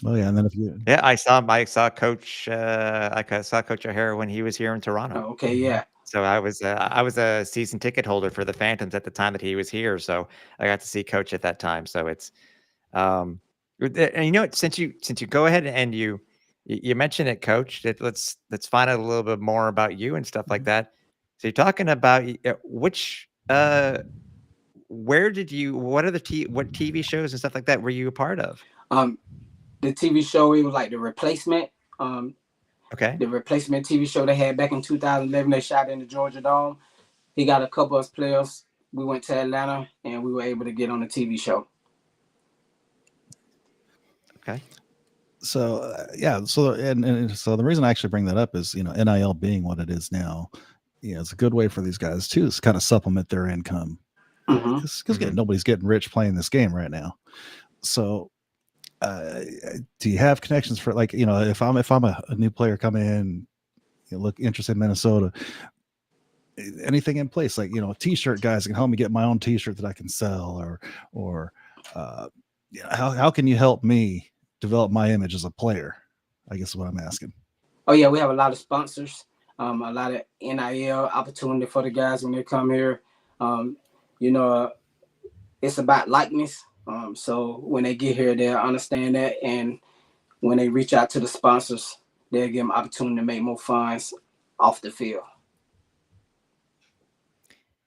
Oh yeah, and then if you I saw Coach O'Hara when he was here in Toronto. Oh, okay, yeah. So I was a season ticket holder for the Phantoms at the time that he was here. So I got to see Coach at that time. So it's and you know what, since you go ahead and you mentioned it, Coach, that let's find out a little bit more about you and stuff like that. So you're talking about which where did you what TV shows and stuff like that were you a part of? The TV show, it was like The Replacement. Okay. The Replacement TV show they had back in 2011. They shot in the Georgia Dome. He got a couple of players. We went to Atlanta and we were able to get on the TV show. Okay. So yeah, so so the reason I actually bring that up is, you know, NIL being what it is now, it's a good way for these guys too to kind of supplement their income because nobody's getting rich playing this game right now. So do you have connections for, like, if I'm a new player coming in, look interested in Minnesota, anything in place, like, t-shirt guys can help me get my own t-shirt that I can sell, or how can you help me develop my image as a player, I guess is what I'm asking. Oh yeah, we have a lot of sponsors, a lot of NIL opportunity for the guys when they come here. It's about likeness. So when they get here, they'll understand that, and when they reach out to the sponsors, they'll give them opportunity to make more funds off the field.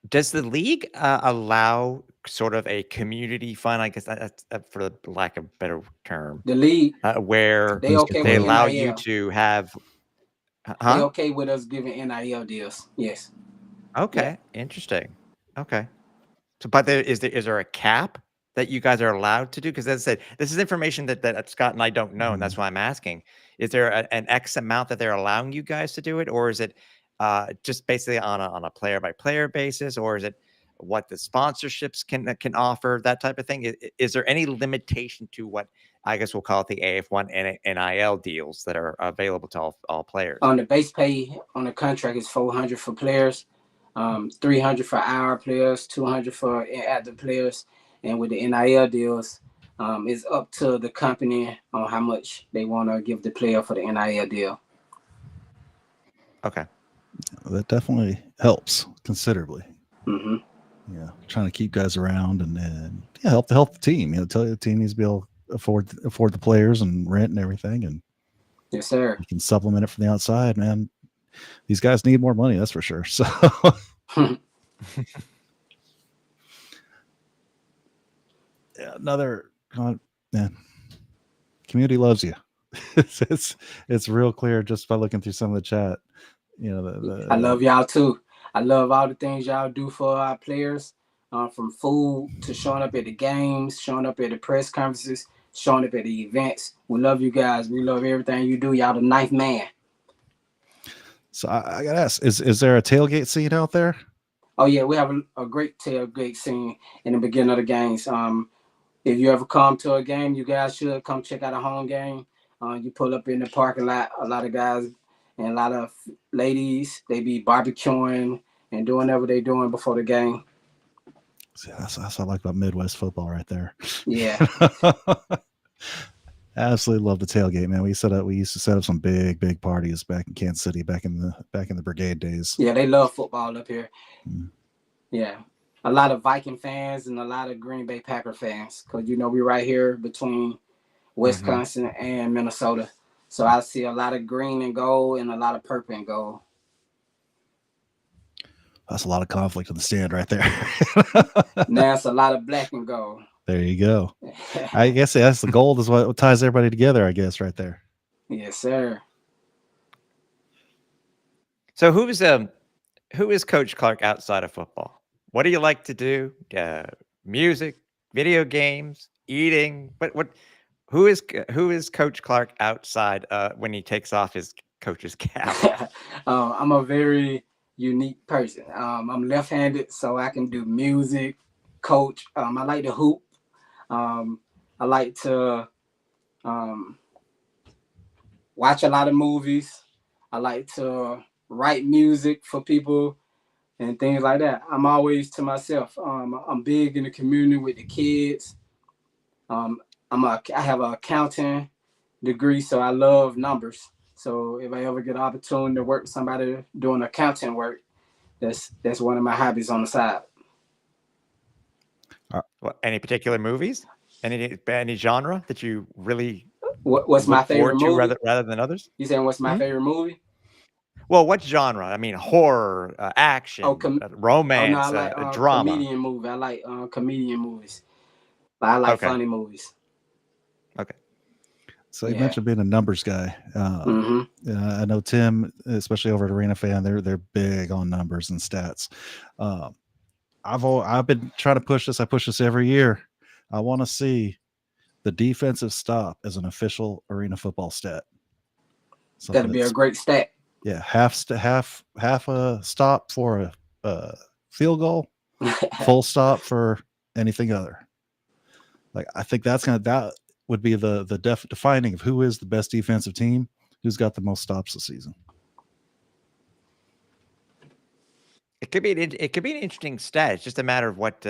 Does the league allow sort of a community fund? I guess that's for lack of a better term. The league, where they okay they with allow NIL. you to have. They okay with us giving NIL deals? Yes. Okay, Yeah. Interesting. Okay, so but is there a cap that you guys are allowed to do? Because as I said, this is information that Scott and I don't know, and that's why I'm asking. Is there an X amount that they're allowing you guys to do it, or is it just basically on a player by player basis, or is it what the sponsorships can offer, that type of thing? Is there any limitation to what I guess we'll call it the AF1 NIL deals that are available to all players? On the base pay on the contract is $400 for players, $300 for our players, $200 for active players, and with the NIL deals, it's up to the company on how much they want to give the player for the NIL deal. Okay. That definitely helps considerably. Mm-hmm. Yeah, trying to keep guys around and help the team. Tell you the team needs to be able to afford the players and rent and everything, and yes, sir. You can supplement it from the outside, man. These guys need more money, that's for sure. So, community loves you. It's real clear just by looking through some of the chat. I love y'all too. I love all the things y'all do for our players, from food to showing up at the games, showing up at the press conferences, showing up at the events. We love you guys. We love everything you do. Y'all the ninth man. So I gotta ask, is there a tailgate scene out there? Oh yeah, we have a great tailgate scene in the beginning of the games. If you ever come to a game, you guys should come check out a home game. You pull up in the parking lot, a lot of guys and a lot of ladies, they be barbecuing and doing whatever they're doing before the game. See, that's what I like about Midwest football right there. Yeah. Absolutely love the tailgate, man. We used to set up some big parties back in Kansas City, back in the brigade days. Yeah, they love football up here. Yeah. A lot of Viking fans and a lot of Green Bay Packer fans, because we're right here between Wisconsin and Minnesota. So I see a lot of green and gold and a lot of purple and gold. That's a lot of conflict in the stand right there. Now it's a lot of black and gold. There you go. I guess that's the gold is what ties everybody together, I guess, right there. Yes, sir. So who is Coach Clark outside of football? What do you like to do? Music, video games, eating. What? Who is Coach Clark outside when he takes off his coach's cap? I'm a very unique person. I'm left-handed, so I can do music, coach. I like to hoop. I like to watch a lot of movies. I like to write music for people and things like that. I'm always to myself. I'm big in the community with the kids. I have an accounting degree, so I love numbers. So if I ever get an opportunity to work with somebody doing accounting work, that's one of my hobbies on the side. Well, any particular movies? Any genre that you really What's my look forward favorite to movie? rather than others? You saying what's my favorite movie? Well, what genre? I mean, horror, action, romance, no, I like drama. comedian movie. I like comedian movies. But I like funny movies. Okay. So you mentioned being a numbers guy. I know Tim, especially over at Arena Fan, they're big on numbers and stats. I've been trying to push this. I push this every year. I want to see the defensive stop as an official arena football stat. That'd be a great stat. Yeah, half a stop for a field goal, full stop for anything other. Like I think that would be the defining of who is the best defensive team, who's got the most stops this season. It could be an interesting stat. It's just a matter of what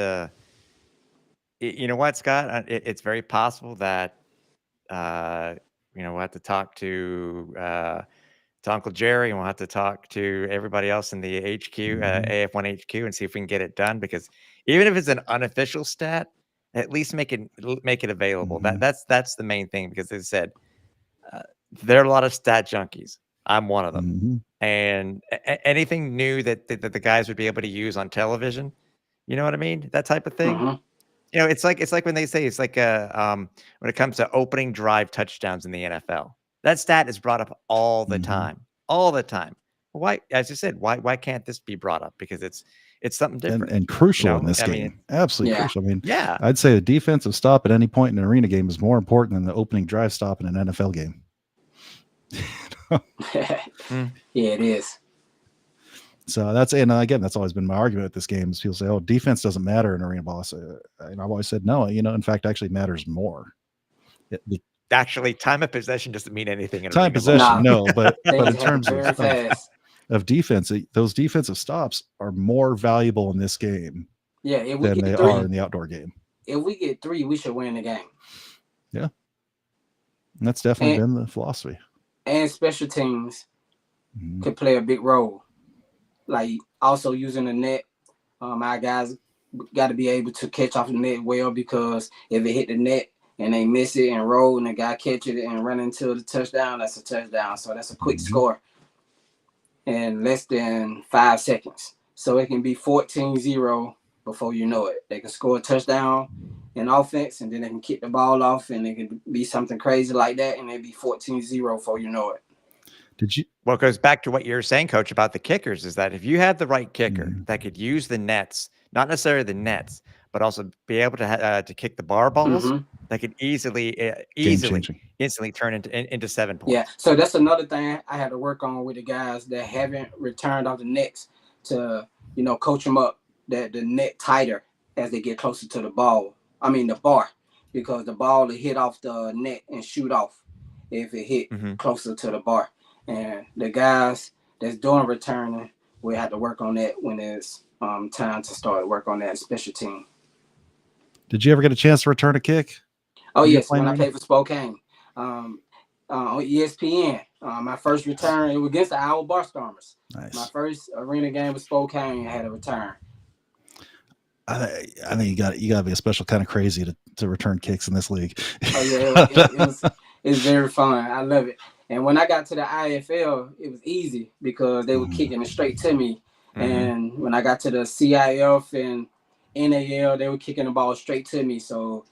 you know what, Scott. It's very possible that we'll have to talk to Uncle Jerry, and we'll have to talk to everybody else in the HQ, AF1 HQ, and see if we can get it done. Because even if it's an unofficial stat, at least make it available. That's the main thing. Because as I said, there are a lot of stat junkies. I'm one of them. And anything new that the guys would be able to use on television, you know what I mean? That type of thing. It's like when they say it's like when it comes to opening drive touchdowns in the NFL. That stat is brought up all the time. Why, as you said, why can't this be brought up? Because it's something different and crucial in this game. Absolutely crucial. I mean, I'd say a defensive stop at any point in an arena game is more important than the opening drive stop in an NFL game. Yeah, it is. So and again, that's always been my argument with this game. Is people say, "Oh, defense doesn't matter in arena ball." And I've always said, no. In fact, actually matters more. Actually, time of possession doesn't mean anything. In time possession, no, but in terms of defense, those defensive stops are more valuable in this game than they are in the outdoor game. If we get 3, we should win the game. Yeah. And that's definitely been the philosophy. And special teams could play a big role. Like also using the net. Our guys got to be able to catch off the net well, because if it hit the net and they miss it and roll and the guy catch it and run into the touchdown, that's a touchdown. So that's a quick score in less than 5 seconds. So it can be 14-0 before you know it. They can score a touchdown in offense, and then they can kick the ball off, and it can be something crazy like that, and it'd be 14-0 before you know it. Well, it goes back to what you're saying, Coach, about the kickers, is that if you had the right kicker that could use the nets, not necessarily the nets, but also be able to kick the bar balls, that could instantly turn into 7 points. Yeah, so that's another thing I had to work on with the guys that haven't returned off the nets, to coach them up that the net tighter as they get closer to the bar, because the ball will hit off the net and shoot off if it hit closer to the bar. And the guys that's doing returning, we have to work on that when it's time to start work on that special team. Did you ever get a chance to return a kick? Oh, yes, when I played for Spokane. On ESPN, my first return, it was against the Iowa Barstormers. Nice. My first arena game with Spokane, I had a return. I think you got to be a special kind of crazy to return kicks in this league. Oh yeah, it's very fun. I love it. And when I got to the IFL, it was easy because they were kicking it straight to me. And when I got to the CIF and NAL, they were kicking the ball straight to me. So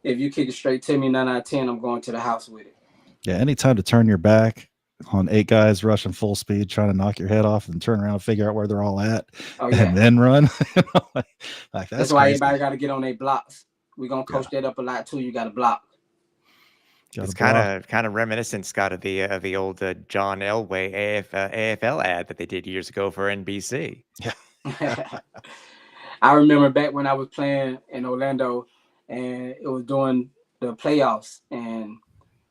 if you kick it straight to me, 9 out of 10, I'm going to the house with it. Yeah, anytime to turn your back on 8 guys rushing full speed, trying to knock your head off and turn around and figure out where they're all at and then run. Like that's why everybody got to get on their blocks. We're going to coach that up a lot too. You got to block. It's kind of reminiscent, Scott, of the old John Elway AFL ad that they did years ago for NBC. Yeah. I remember back when I was playing in Orlando and it was during the playoffs, and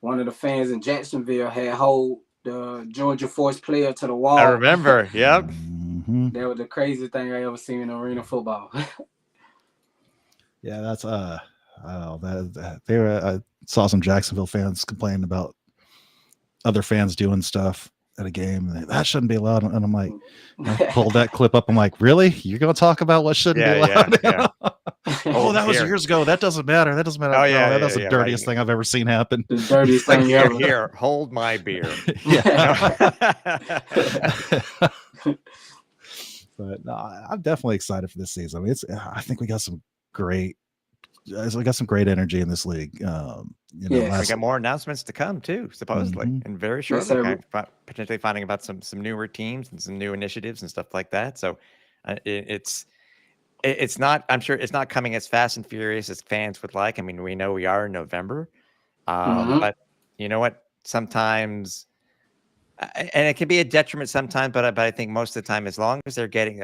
one of the fans in Jacksonville had hold the Georgia Force player to the wall. I remember. Yep. That was the craziest thing I ever seen in arena football. Yeah, that's I saw some Jacksonville fans complaining about other fans doing stuff at a game. That shouldn't be allowed. And I'm like, I pulled that clip up. I'm like, really? You're going to talk about what shouldn't be allowed? Yeah. Oh, that was years ago. That doesn't matter. That doesn't matter. Oh, yeah. That's the dirtiest thing I've ever seen happen. The dirtiest thing ever. Here, hold my beer. But no, I'm definitely excited for this season. I mean, I think we got some great energy in this league. We got more announcements to come too, supposedly, and very shortly. Potentially finding about some newer teams and some new initiatives and stuff like that. So it's not. I'm sure it's not coming as fast and furious as fans would like. I mean, we know we are in November, but you know what? Sometimes. And it can be a detriment sometimes, but I think most of the time, as long as they're getting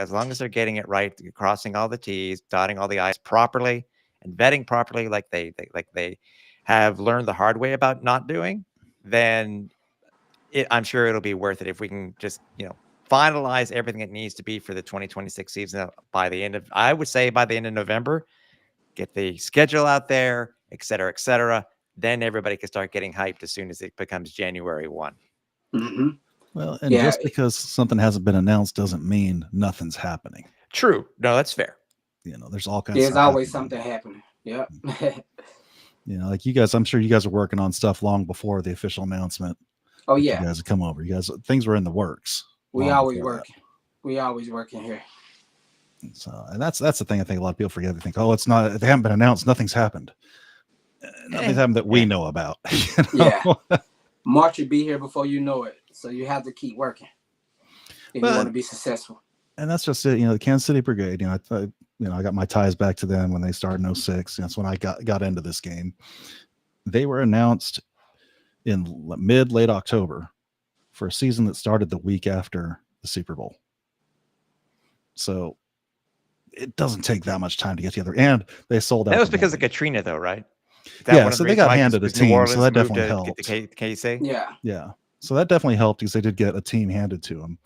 it right, crossing all the T's, dotting all the I's properly, and vetting properly, like they have learned the hard way about not doing, then I'm sure it'll be worth it if we can just finalize everything it needs to be for the 2026 season by the end of November, get the schedule out there, et cetera, et cetera. Then everybody can start getting hyped as soon as it becomes January 1. Mm-hmm. Well, and just because something hasn't been announced doesn't mean nothing's happening. True. No, that's fair. There's all kinds. There's always something happening. Yep. Like you guys, I'm sure you guys are working on stuff long before the official announcement. Oh yeah. You guys have come over. You guys, things were in the works. We always working. We always working here. So, and that's the thing I think a lot of people forget. They think, oh, it's not. They haven't been announced. Nothing's happened. Nothing's happened that we know about. Yeah. March will be here before you know it. So you have to keep working if you want to be successful. And that's just it. The Kansas City Brigade, I got my ties back to them when they started in 06. That's when I got into this game. They were announced in late October for a season that started the week after the Super Bowl. So it doesn't take that much time to get together. And they sold out. That was because of Katrina, though, right? So they got handed a team, so that definitely helped. KC? Yeah. So that definitely helped because they did get a team handed to them.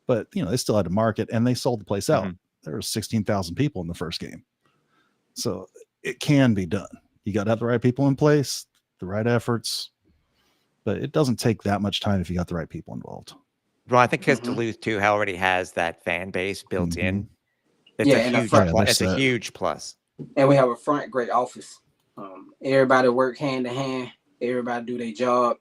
But, they still had to market, and they sold the place out. There were 16,000 people in the first game. So it can be done. You got to have the right people in place, the right efforts. But it doesn't take that much time if you got the right people involved. Well, I think because Duluth, too, already has that fan base built in. It's a huge plus. And we have a front great office. Everybody work hand in hand. Everybody do their job.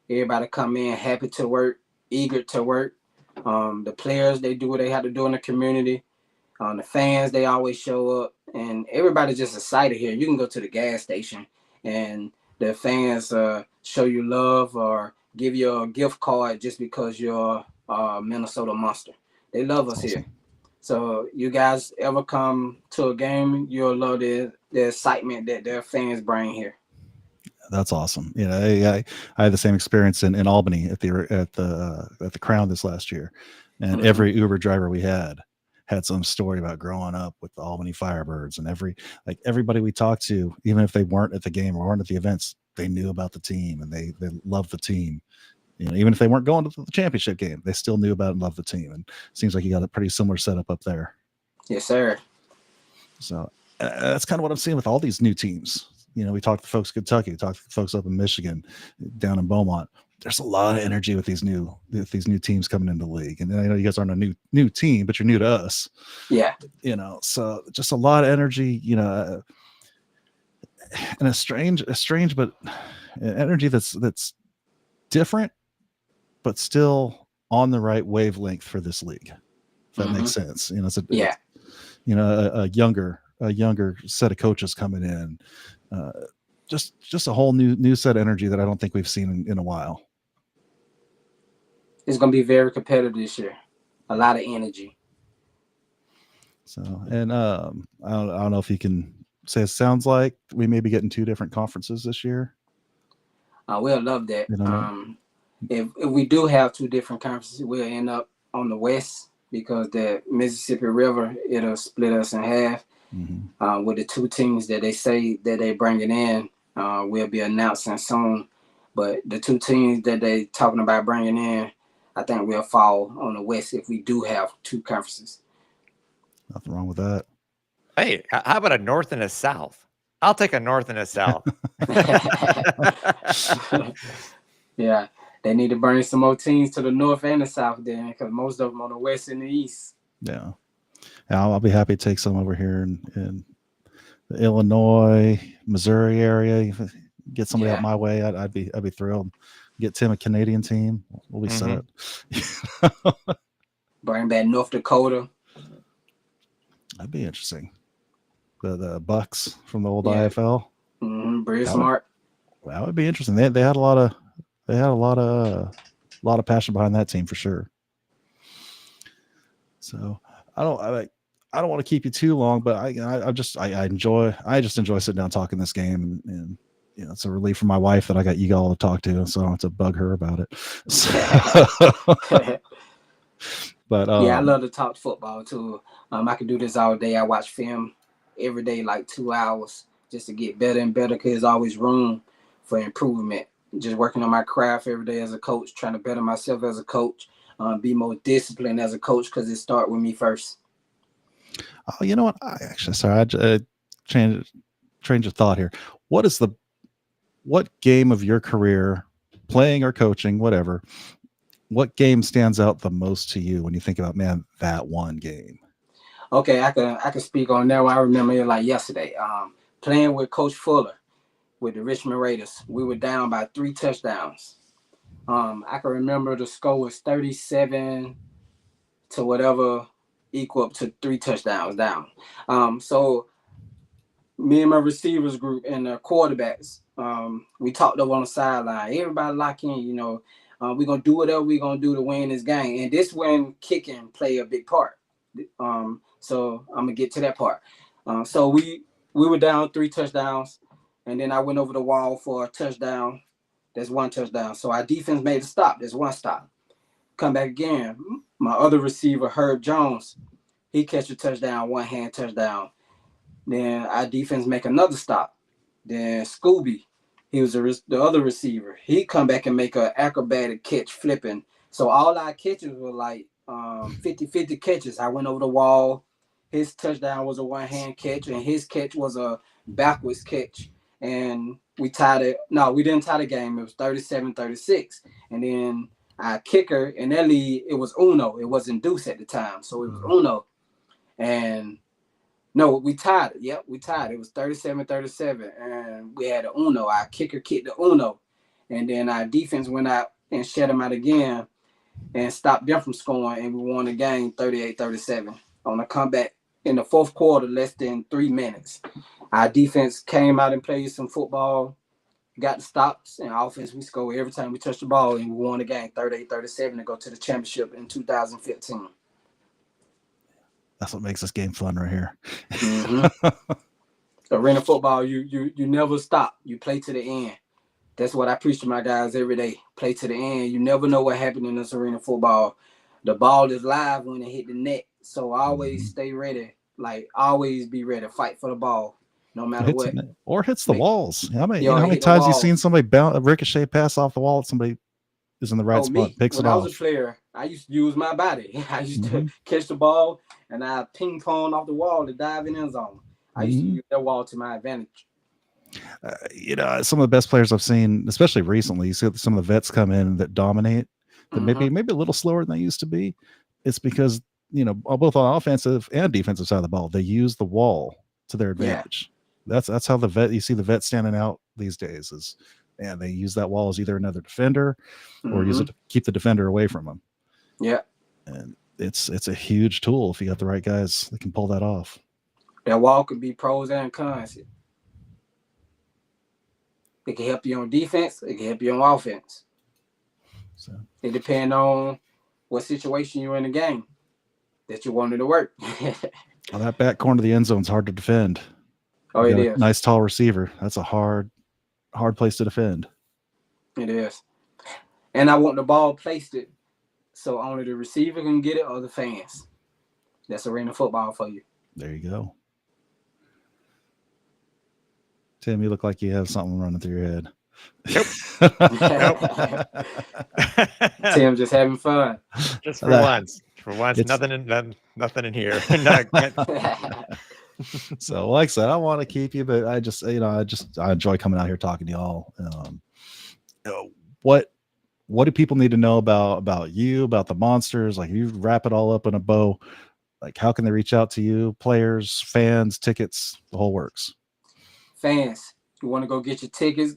Everybody come in happy to work, eager to work. The players, they do what they have to do in the community. The fans, they always show up, and everybody's just excited here. You can go to the gas station and the fans show you love or give you a gift card just because you're a Minnesota Monster. They love us here. So you guys ever come to a game, you'll love the excitement that their fans bring here. That's awesome. I had the same experience in Albany at the Crown this last year, and every Uber driver we had some story about growing up with the Albany Firebirds, and everybody we talked to, even if they weren't at the game or weren't at the events, they knew about the team and they loved the team. Even if they weren't going to the championship game, they still knew about and loved the team. And it seems like you got a pretty similar setup up there. Yes, sir. So that's kind of what I'm seeing with all these new teams. We talked to folks in Kentucky, we talked to folks up in Michigan, down in Beaumont. There's a lot of energy with these new teams coming into the league. And I know you guys aren't a new team, but you're new to us. Yeah. So just a lot of energy, and a strange, but energy that's different, but still on the right wavelength for this league. If that makes sense. It's a younger a younger set of coaches coming in. Just a whole new set of energy that I don't think we've seen in a while. It's going to be very competitive this year. A lot of energy. So, and I don't know if you can say, it sounds like we may be getting 2 different conferences this year. We'll love that. You know, If we do have 2 different conferences, we'll end up on the West because the Mississippi River, it'll split us in half. With the 2 teams that they say that they bringing in, we'll be announcing soon. But the 2 teams that they talking about bringing in, I think we'll fall on the West if we do have 2 conferences. Nothing wrong with that. Hey, how about a North and a South? I'll take a North and a South. Yeah, they need to bring some more teams to the North and the South then, because most of them on the West and the East. Yeah. I'll be happy to take some over here in the Illinois, Missouri area. Get somebody out my way. I'd be thrilled. Get Tim a Canadian team. We'll be set. Bring back North Dakota. That'd be interesting. The Bucks from the old IFL. Pretty smart. That would be interesting. They had a lot of passion behind that team for sure. So I don't want to keep you too long, but I just enjoy sitting down talking this game, and you know, it's a relief for my wife that I got you all to talk to, so I don't have to bug her about it. So, but I love to talk football too. I can do this all day. I watch film every day, like 2 hours, just to get better and better, because there's always room for improvement. Just working on my craft every day as a coach, trying to better myself as a coach, be more disciplined as a coach, because it starts with me first. Oh, you know what? I change of thought here. What game of your career, playing or coaching, whatever, what game stands out the most to you when you think about, man, that one game? Okay, I can speak on that one. I remember it like yesterday. Playing with Coach Fuller with the Richmond Raiders. We were down by 3 touchdowns. I can remember the score was 37 to whatever, equal up to 3 touchdowns down. So me and my receivers group and the quarterbacks, we talked over on the sideline. Everybody lock in, you know. We're going to do whatever we're going to do to win this game. And this when kicking play a big part. So I'm going to get to that part. So we were down 3 touchdowns, and then I went over the wall for a touchdown. That's 1 touchdown. So our defense made a stop. There's 1 stop. Come back again. My other receiver, Herb Jones, he catch a touchdown, 1-hand touchdown. Then our defense make another stop. Then Scooby, he was the other receiver. He come back and make an acrobatic catch flipping. So all our catches were like 50-50 catches. I went over the wall. His touchdown was a 1-hand catch, and his catch was a backwards catch. And we tied it. No, we didn't tie the game. It was 37-36. And then our kicker in that league, it was Uno. It wasn't Deuce at the time. So it was Uno. And no, we tied it. Yep, we tied it. It was 37-37. And we had a Uno. Our kicker kicked the Uno. And then our defense went out and shut them out again and stopped them from scoring. And we won the game 38-37 on a comeback in the 4th quarter, less than 3 minutes. Our defense came out and played some football, got the stops, and offense, we scored every time we touched the ball, and we won the game 38-37 to go to the championship in 2015. That's what makes this game fun right here. Arena football, you never stop. You play to the end. That's what I preach to my guys every day. Play to the end. You never know what happened in this arena football. The ball is live when it hit the net. So always stay ready. Like, always be ready. Fight for the ball, no matter what. Or hits the walls. How many hit the times wall. you seen somebody a ricochet pass off the wall? Somebody is in the right spot, picks it off. When I was a player, I used to use my body. I used to catch the ball, and I ping pong off the wall to dive in end zone. I used to use that wall to my advantage. You know, some of the best players I've seen, especially recently, you see some of the vets come in that dominate, that maybe a little slower than they used to be. It's because, you know, both on offensive and defensive side of the ball, they use the wall to their advantage. Yeah. That's how you see the vet standing out these days is, and they use that wall as either another defender or use it to keep the defender away from them. Yeah. And it's a huge tool if you got the right guys that can pull that off. That wall could be pros and cons. It can help you on defense. It can help you on offense. So It depends on what situation you're in the game that you wanted to work. well, that back corner of the end zone is hard to defend. Oh, You it got a is. nice tall receiver. That's a hard place to defend. It is. And I want the ball placed it so only the receiver can get it or the fans. That's arena football for you. There you go. Tim, you look like you have something running through your head. Tim just having fun. Just for once. For once, It's- nothing in here. So, like I said, I want to keep you, but I just, I enjoy coming out here talking to y'all. What do people need to know about you, about the Monsters? Like, you wrap it all up in a bow. Like, how can they reach out to you? Players, fans, tickets, the whole works. Fans, you want to go get your tickets,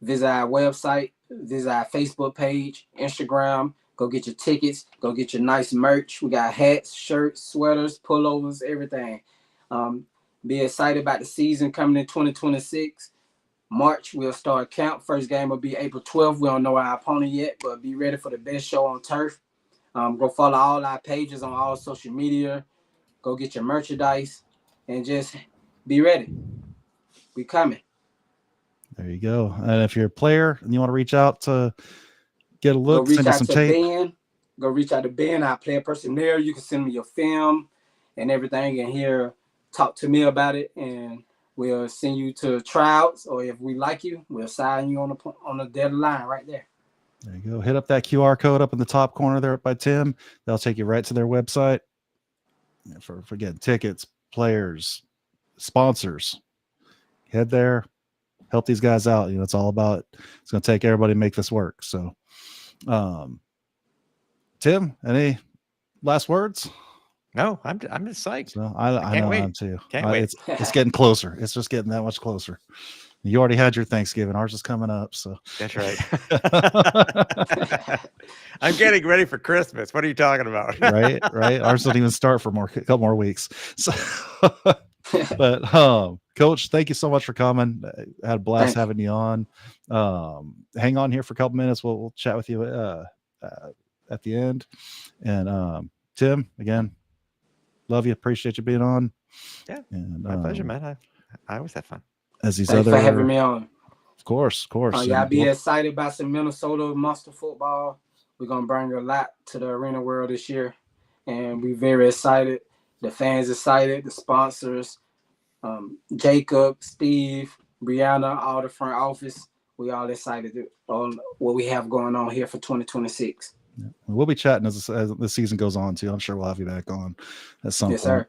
visit our website, visit our Facebook page, Instagram, go get your tickets, go get your nice merch. We got hats, shirts, sweaters, pullovers, everything. Be excited about the season coming in 2026. March, we'll start count. First game will be April 12th. We don't know our opponent yet, but be ready for the best show on turf. Go follow all our pages on all social media. Go get your merchandise and just be ready. We coming. There you go. And if you're a player and you want to reach out to get a Go look, reach send us out some to tape. Ben. Go reach out to Ben, our player personnel. You can send me your film and everything, and here talk to me about it, and we'll send you to tryouts. Or if we like you, we'll sign you on the deadline right there. There you go. Hit up that QR code up in the top corner there by Tim. They'll take you right to their website for getting tickets, players, sponsors. Head there, help these guys out. It's all about. It's going to take everybody to make this work. So, Tim, any last words? No, I'm just psyched. So I know wait. I'm too. Can't wait. It's getting closer. It's just getting that much closer. You already had your Thanksgiving. Ours is coming up. So That's right. I'm getting ready for Christmas. What are you talking about? right. Ours doesn't even start for a couple more weeks. So, but Coach, thank you so much for coming. I had a blast having you on. Hang on here for a couple minutes. We'll chat with you at the end. And Tim, again, love you. Appreciate you being on. Yeah, and my pleasure, man. I always have fun. As these Thanks other, for having me on. Of course. Y'all be excited about some Minnesota Monster football. We're gonna bring a lot to the arena world this year, and we're very excited. The fans excited, the sponsors, Jacob, Steve, Brianna, all the front office. We all excited on what we have going on here for 2026. Yeah. We'll be chatting as the season goes on too. I'm sure we'll have you back on at some point. Sir.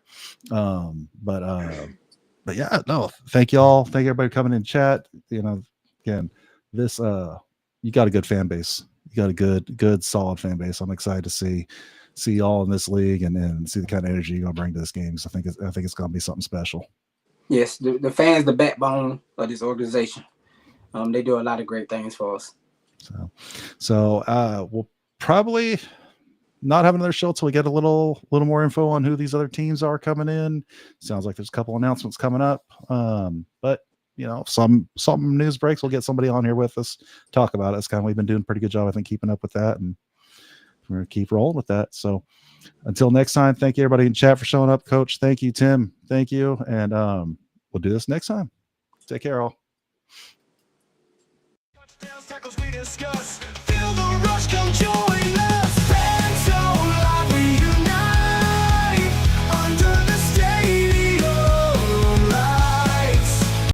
But yeah, no, thank y'all. Thank everybody for coming in chat. Again, this you got a good fan base. You got a good solid fan base. I'm excited to see y'all in this league and see the kind of energy you're gonna bring to this game. So I think it's gonna be something special. Yes, the fans, the backbone of this organization. They do a lot of great things for us. So we'll probably not have another show till we get a little more info on who these other teams are coming in. Sounds like there's a couple announcements coming up. But some news breaks, we'll get somebody on here with us, talk about it. We've been doing a pretty good job, I think, keeping up with that, and we're gonna keep rolling with that. So until next time, thank you everybody in chat for showing up. Coach, thank you. Tim, thank you. And we'll do this next time. Take care, all. Touchdowns, tackles we discuss. Feel the rush, come join